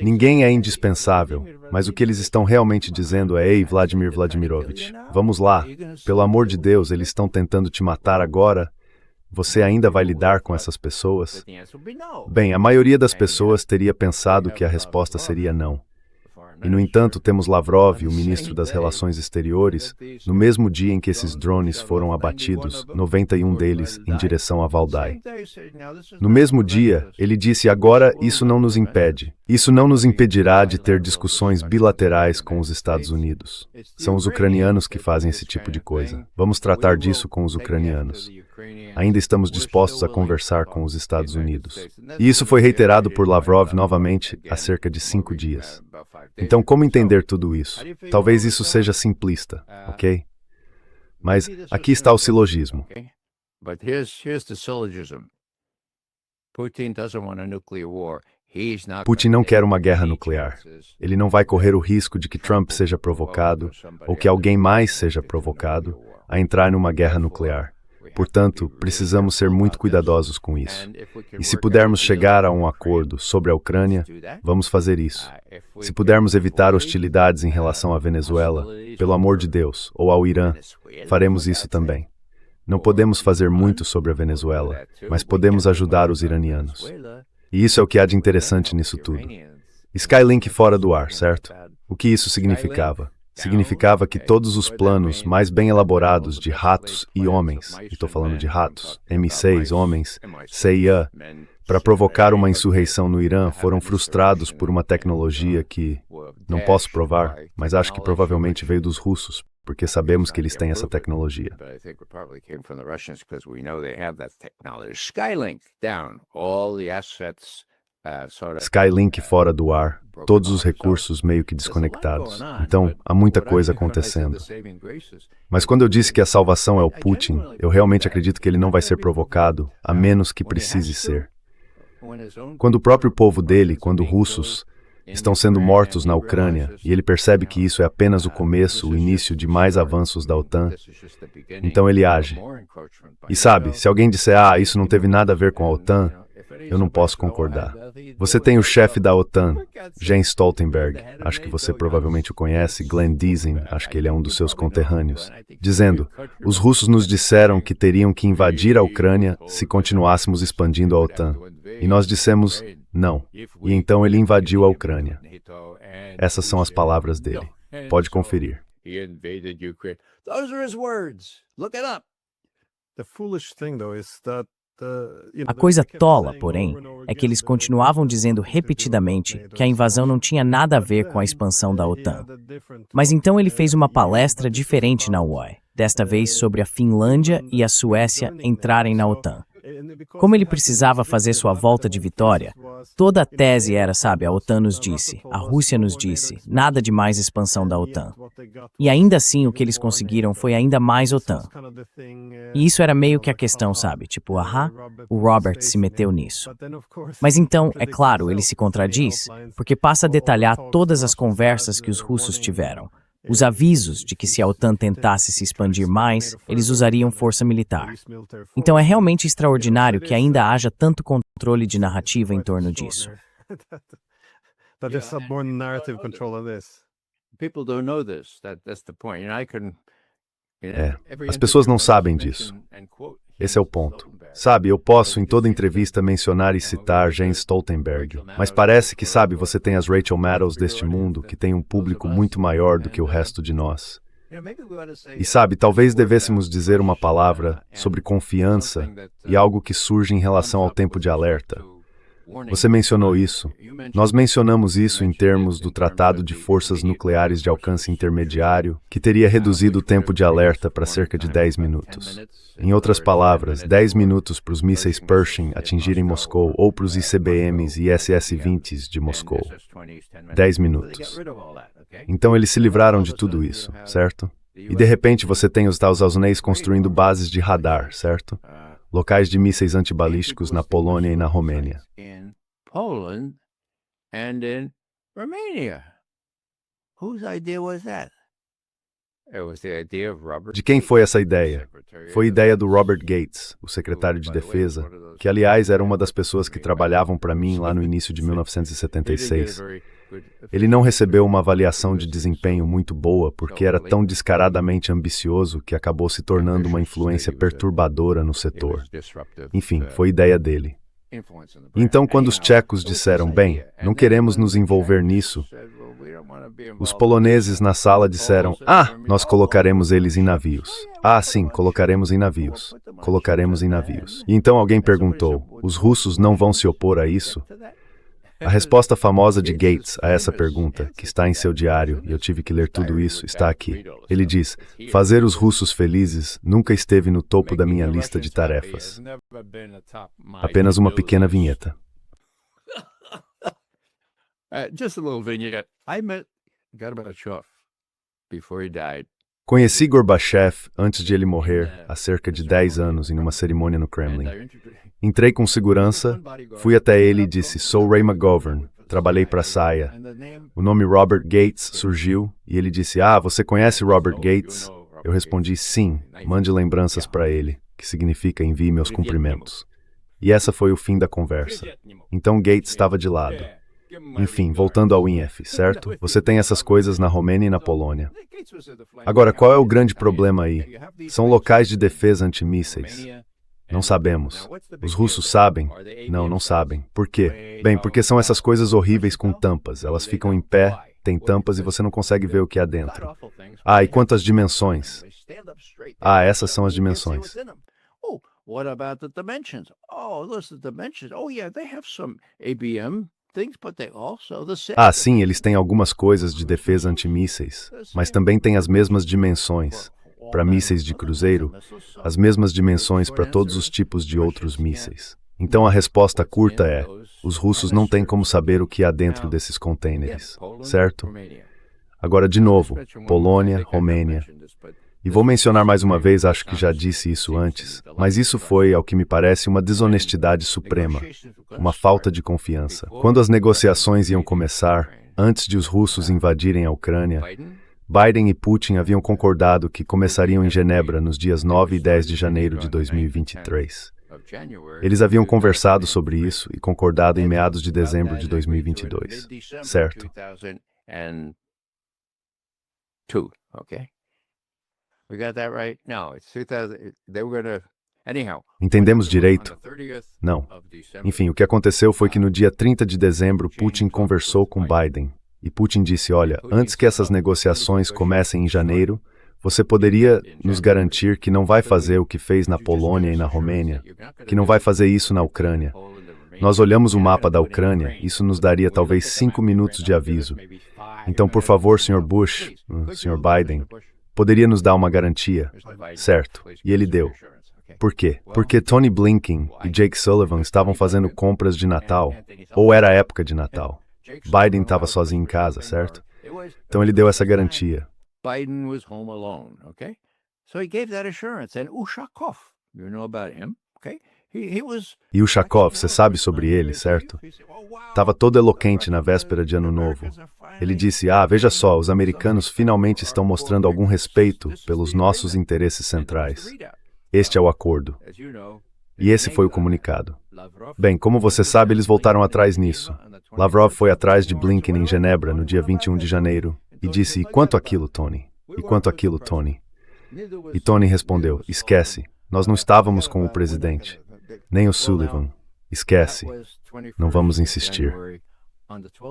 Ninguém é indispensável, mas o que eles estão realmente dizendo é, ei, Vladimir Vladimirovich, vamos lá, pelo amor de Deus, eles estão tentando te matar agora. Você ainda vai lidar com essas pessoas? Bem, a maioria das pessoas teria pensado que a resposta seria não. E, no entanto, temos Lavrov, o ministro das Relações Exteriores, no mesmo dia em que esses drones foram abatidos, 91 deles em direção a Valdai. No mesmo dia, ele disse, agora isso não nos impede. Isso não nos impedirá de ter discussões bilaterais com os Estados Unidos. São os ucranianos que fazem esse tipo de coisa. Vamos tratar disso com os ucranianos. ainda estamos dispostos a conversar com os Estados Unidos. E isso foi reiterado por Lavrov novamente há cerca de 5 dias. Então, como entender tudo isso? Talvez isso seja simplista, ok? Mas aqui está o silogismo. Putin não quer uma guerra nuclear. Ele não vai correr o risco de que Trump seja provocado, ou que alguém mais seja provocado, a entrar numa guerra nuclear. Portanto, precisamos ser muito cuidadosos com isso. E se pudermos chegar a um acordo sobre a Ucrânia, vamos fazer isso. Se pudermos evitar hostilidades em relação à Venezuela, pelo amor de Deus, ou ao Irã, faremos isso também. Não podemos fazer muito sobre a Venezuela, mas podemos ajudar os iranianos. E isso é o que há de interessante nisso tudo. Skylink fora do ar, certo? O que isso significava? Significava que todos os planos mais bem elaborados de ratos e homens, e estou falando de ratos, M6, homens, CIA, para provocar uma insurreição no Irã foram frustrados por uma tecnologia que, não posso provar, mas acho que provavelmente veio dos russos, porque sabemos que eles têm essa tecnologia. Skylink fora do ar, todos os recursos meio que desconectados. Então, há muita coisa acontecendo. Mas quando eu disse que a salvação é o Putin, eu realmente acredito que ele não vai ser provocado, a menos que precise ser. Quando o próprio povo dele, quando russos, estão sendo mortos na Ucrânia, e ele percebe que isso é apenas o começo, o início de mais avanços da OTAN, então ele age. E sabe, se alguém disser, isso não teve nada a ver com a OTAN, eu não posso concordar. Você tem o chefe da OTAN, Jens Stoltenberg, acho que você provavelmente o conhece, Glenn Diesing, acho que ele é um dos seus conterrâneos, dizendo, os russos nos disseram que teriam que invadir a Ucrânia se continuássemos expandindo a OTAN. E nós dissemos, não. E então ele invadiu a Ucrânia. Essas são as palavras dele. Pode conferir. A coisa tola, porém, é que eles continuavam dizendo repetidamente que a invasão não tinha nada a ver com a expansão da OTAN. Mas então ele fez uma palestra diferente na UOI, desta vez sobre a Finlândia e a Suécia entrarem na OTAN. Como ele precisava fazer sua volta de vitória, toda a tese era, a OTAN nos disse, a Rússia nos disse, nada de mais expansão da OTAN. E ainda assim o que eles conseguiram foi ainda mais OTAN. E isso era meio que a questão, o Robert se meteu nisso. Mas então, é claro, ele se contradiz, porque passa a detalhar todas as conversas que os russos tiveram. Os avisos de que se a OTAN tentasse se expandir mais, eles usariam força militar. Então é realmente extraordinário que ainda haja tanto controle de narrativa em torno disso. As pessoas não sabem disso. Esse é o ponto. Eu posso em toda entrevista mencionar e citar Jens Stoltenberg, mas parece que, você tem as Rachel Maddows deste mundo, que tem um público muito maior do que o resto de nós. E talvez devêssemos dizer uma palavra sobre confiança e algo que surge em relação ao tempo de alerta. Você mencionou isso. Nós mencionamos isso em termos do Tratado de Forças Nucleares de Alcance Intermediário, que teria reduzido o tempo de alerta para cerca de 10 minutos. Em outras palavras, 10 minutos para os mísseis Pershing atingirem Moscou ou para os ICBMs e SS-20s de Moscou. 10 minutos. Então eles se livraram de tudo isso, certo? E de repente você tem os Estados Unidos construindo bases de radar, certo? Locais de mísseis antibalísticos na Polônia e na Romênia. Poland and in Romania. Whose idea was that? It was the idea of Robert. De quem foi essa ideia? Foi ideia do Robert Gates, o secretário de Defesa, que aliás era uma das pessoas que trabalhavam para mim lá no início de 1976. Ele não recebeu uma avaliação de desempenho muito boa porque era tão descaradamente ambicioso que acabou se tornando uma influência perturbadora no setor. Enfim, foi ideia dele. Então, quando os tchecos disseram, bem, não queremos nos envolver nisso, os poloneses na sala disseram, nós colocaremos eles em navios. Sim, colocaremos em navios. Colocaremos em navios. E então alguém perguntou, os russos não vão se opor a isso? A resposta famosa de Gates a essa pergunta, que está em seu diário, e eu tive que ler tudo isso, está aqui. Ele diz: fazer os russos felizes nunca esteve no topo da minha lista de tarefas. Apenas uma pequena vinheta. Just a little vignette. I met Gorbachev before he died. Conheci Gorbachev antes de ele morrer, há cerca de 10 anos, em uma cerimônia no Kremlin. Entrei com segurança, fui até ele e disse: sou Ray McGovern, trabalhei para a SAIA. O nome Robert Gates surgiu e ele disse: você conhece Robert Gates? Eu respondi: sim, mande lembranças para ele, que significa envie meus cumprimentos. E essa foi o fim da conversa. Então Gates estava de lado. Enfim, voltando ao INF, certo? Você tem essas coisas na Romênia e na Polônia. Agora, qual é o grande problema aí? São locais de defesa antimísseis. Não sabemos. Os russos sabem? Não, não sabem. Por quê? Bem, porque são essas coisas horríveis com tampas. Elas ficam em pé, têm tampas e você não consegue ver o que há dentro. E quantas dimensões? Essas são as dimensões. What about the dimensions? Those are the dimensions. Yeah, they have some ABM things, but they also sim, eles têm algumas coisas de defesa antimísseis, mas também têm as mesmas dimensões. Para mísseis de cruzeiro, as mesmas dimensões para todos os tipos de outros mísseis. Então a resposta curta é: os russos não têm como saber o que há dentro desses contêineres, certo? Agora, de novo, Polônia, Romênia. E vou mencionar mais uma vez, acho que já disse isso antes, mas isso foi, ao que me parece, uma desonestidade suprema, uma falta de confiança. Quando as negociações iam começar, antes de os russos invadirem a Ucrânia, Biden e Putin haviam concordado que começariam em Genebra nos dias 9 e 10 de janeiro de 2023. Eles haviam conversado sobre isso e concordado em meados de dezembro de 2022, certo? We got that right? No, it's 2000. They were going to. Anyhow. Entendemos direito? Não. Enfim, o que aconteceu foi que no dia 30 de dezembro, Putin conversou com Biden. E Putin disse: olha, antes que essas negociações comecem em janeiro, você poderia nos garantir que não vai fazer o que fez na Polônia e na Romênia, que não vai fazer isso na Ucrânia. Nós olhamos o mapa da Ucrânia, isso nos daria talvez 5 minutos de aviso. Então, por favor, Sr. Bush, Sr. Biden, poderia nos dar uma garantia, certo? E ele deu. Por quê? Porque Tony Blinken e Jake Sullivan estavam fazendo compras de Natal, ou era a época de Natal. Biden estava sozinho em casa, certo? Então ele deu essa garantia. Biden was home alone, okay? So he gave that assurance. And Ushakov, you know about him, okay? E Ushakov, você sabe sobre ele, certo? Estava todo eloquente na véspera de Ano Novo. Ele disse: veja só, os americanos finalmente estão mostrando algum respeito pelos nossos interesses centrais. Este é o acordo. E esse foi o comunicado. Bem, como você sabe, eles voltaram atrás nisso. Lavrov foi atrás de Blinken em Genebra no dia 21 de janeiro e disse: e quanto aquilo, Tony? E quanto aquilo, Tony? E Tony respondeu: esquece, nós não estávamos com o presidente. Nem o Sullivan. Esquece. Não vamos insistir.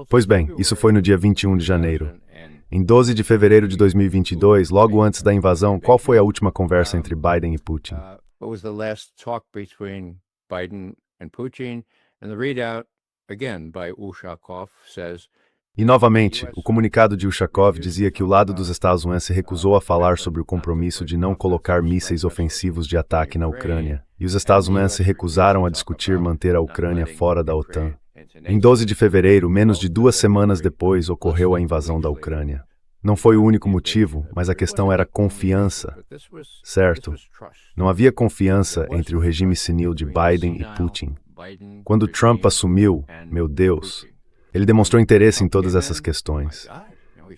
Pois bem, isso foi no dia 21 de janeiro. Em 12 de fevereiro de 2022, logo antes da invasão, qual foi a última conversa entre Biden e Putin? What was the last talk between Biden and Putin? And the readout, again, by Ushakov, says... E novamente, o comunicado de Ushakov dizia que o lado dos Estados Unidos se recusou a falar sobre o compromisso de não colocar mísseis ofensivos de ataque na Ucrânia, e os Estados Unidos se recusaram a discutir manter a Ucrânia fora da OTAN. Em 12 de fevereiro, menos de 2 semanas depois, ocorreu a invasão da Ucrânia. Não foi o único motivo, mas a questão era confiança, certo? Não havia confiança entre o regime senil de Biden e Putin. Quando Trump assumiu, meu Deus, ele demonstrou interesse em todas essas questões.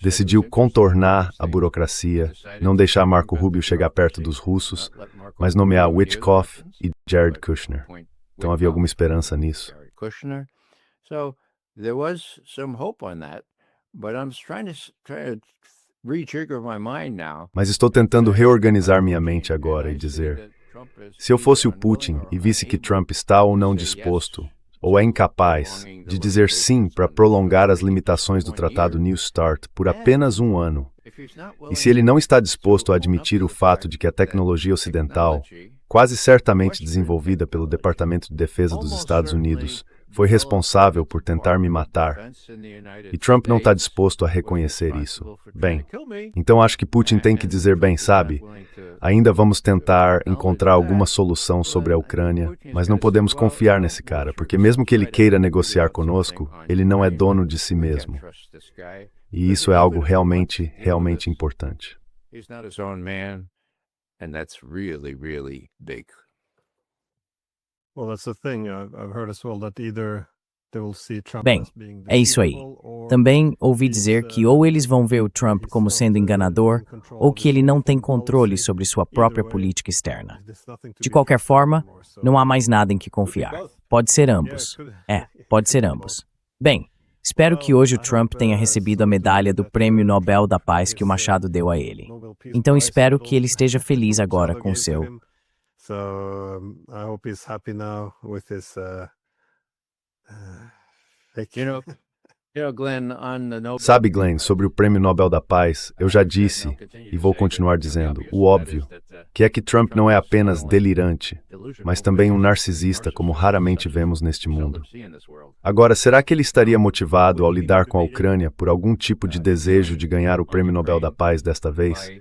Decidiu contornar a burocracia, não deixar Marco Rubio chegar perto dos russos, mas nomear Witkoff e Jared Kushner. Então havia alguma esperança nisso. So there was some hope on that, but I'm trying to re-trigger my mind now. Mas estou tentando reorganizar minha mente agora e dizer: se eu fosse o Putin e visse que Trump está ou não disposto, ou é incapaz, de dizer sim para prolongar as limitações do Tratado New START por apenas 1 ano, e se ele não está disposto a admitir o fato de que a tecnologia ocidental, quase certamente desenvolvida pelo Departamento de Defesa dos Estados Unidos, foi responsável por tentar me matar. E Trump não está disposto a reconhecer isso. Bem, então acho que Putin tem que dizer bem, sabe? Ainda vamos tentar encontrar alguma solução sobre a Ucrânia, mas não podemos confiar nesse cara, porque mesmo que ele queira negociar conosco, ele não é dono de si mesmo. E isso é algo realmente, realmente importante. Bem, é isso aí. Também ouvi dizer que ou eles vão ver o Trump como sendo enganador, ou que ele não tem controle sobre sua própria política externa. De qualquer forma, não há mais nada em que confiar. Pode ser ambos. Pode ser ambos. Bem, espero que hoje o Trump tenha recebido a medalha do Prêmio Nobel da Paz que o Machado deu a ele. Então espero que ele esteja feliz agora com o seu... Sabe, Glenn, sobre o Prêmio Nobel da Paz, eu já disse, e vou continuar dizendo, o óbvio, que é que Trump não é apenas delirante, mas também um narcisista como raramente vemos neste mundo. Agora, será que ele estaria motivado ao lidar com a Ucrânia por algum tipo de desejo de ganhar o Prêmio Nobel da Paz desta vez?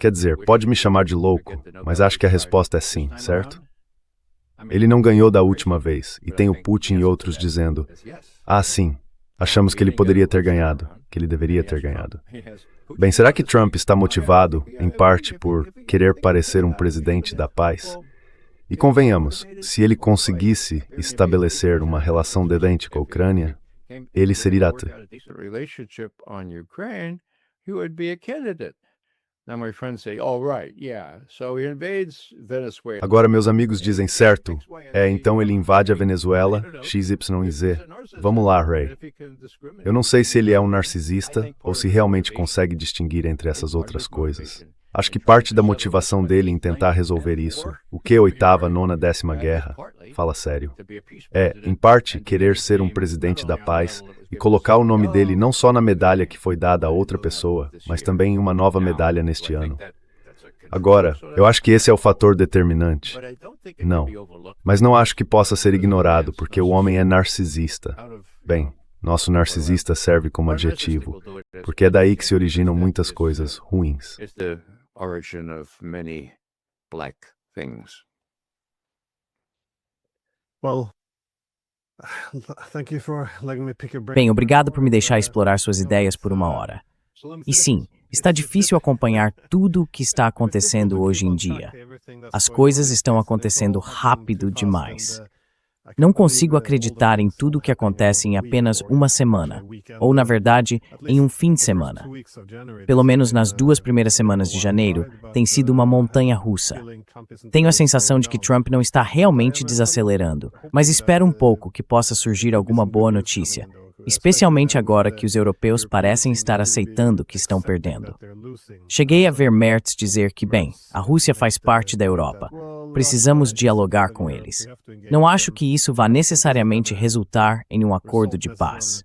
Quer dizer, pode me chamar de louco, mas acho que a resposta é sim, certo? Ele não ganhou da última vez, e tem o Putin e outros dizendo, sim, achamos que ele poderia ter ganhado, que ele deveria ter ganhado. Bem, será que Trump está motivado, em parte, por querer parecer um presidente da paz? E convenhamos, se ele conseguisse estabelecer uma relação decente com a Ucrânia, ele seria... Agora meus amigos dizem, certo, então ele invade a Venezuela, XYZ. Vamos lá, Ray. Eu não sei se ele é um narcisista ou se realmente consegue distinguir entre essas outras coisas. Acho que parte da motivação dele em tentar resolver isso, o que 8ª, 9ª, 10ª guerra, fala sério, em parte, querer ser um presidente da paz e colocar o nome dele não só na medalha que foi dada a outra pessoa, mas também em uma nova medalha neste ano. Agora, eu acho que esse é o fator determinante. Não, mas não acho que possa ser ignorado, porque o homem é narcisista. Bem, nosso narcisista serve como adjetivo, porque é daí que se originam muitas coisas ruins. Bem, obrigado por me deixar explorar suas ideias por uma hora. E sim, está difícil acompanhar tudo o que está acontecendo hoje em dia. As coisas estão acontecendo rápido demais. Não consigo acreditar em tudo o que acontece em apenas uma semana, ou, na verdade, em um fim de semana. Pelo menos nas 2 primeiras semanas de janeiro, tem sido uma montanha-russa. Tenho a sensação de que Trump não está realmente desacelerando, mas espero um pouco que possa surgir alguma boa notícia, especialmente agora que os europeus parecem estar aceitando que estão perdendo. Cheguei a ver Merz dizer que, bem, a Rússia faz parte da Europa. Precisamos dialogar com eles. Não acho que isso vá necessariamente resultar em um acordo de paz.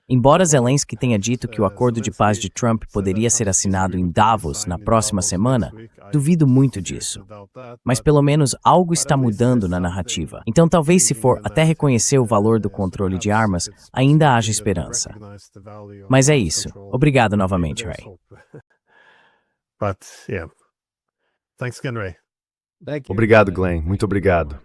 Embora Zelensky tenha dito que o acordo de paz de Trump poderia ser assinado em Davos na próxima semana, duvido muito disso. Mas pelo menos algo está mudando na narrativa. Então talvez se for até reconhecer o valor do controle de armas, ainda haja esperança. Mas é isso. Obrigado novamente, Ray. Obrigado, Glenn. Muito obrigado.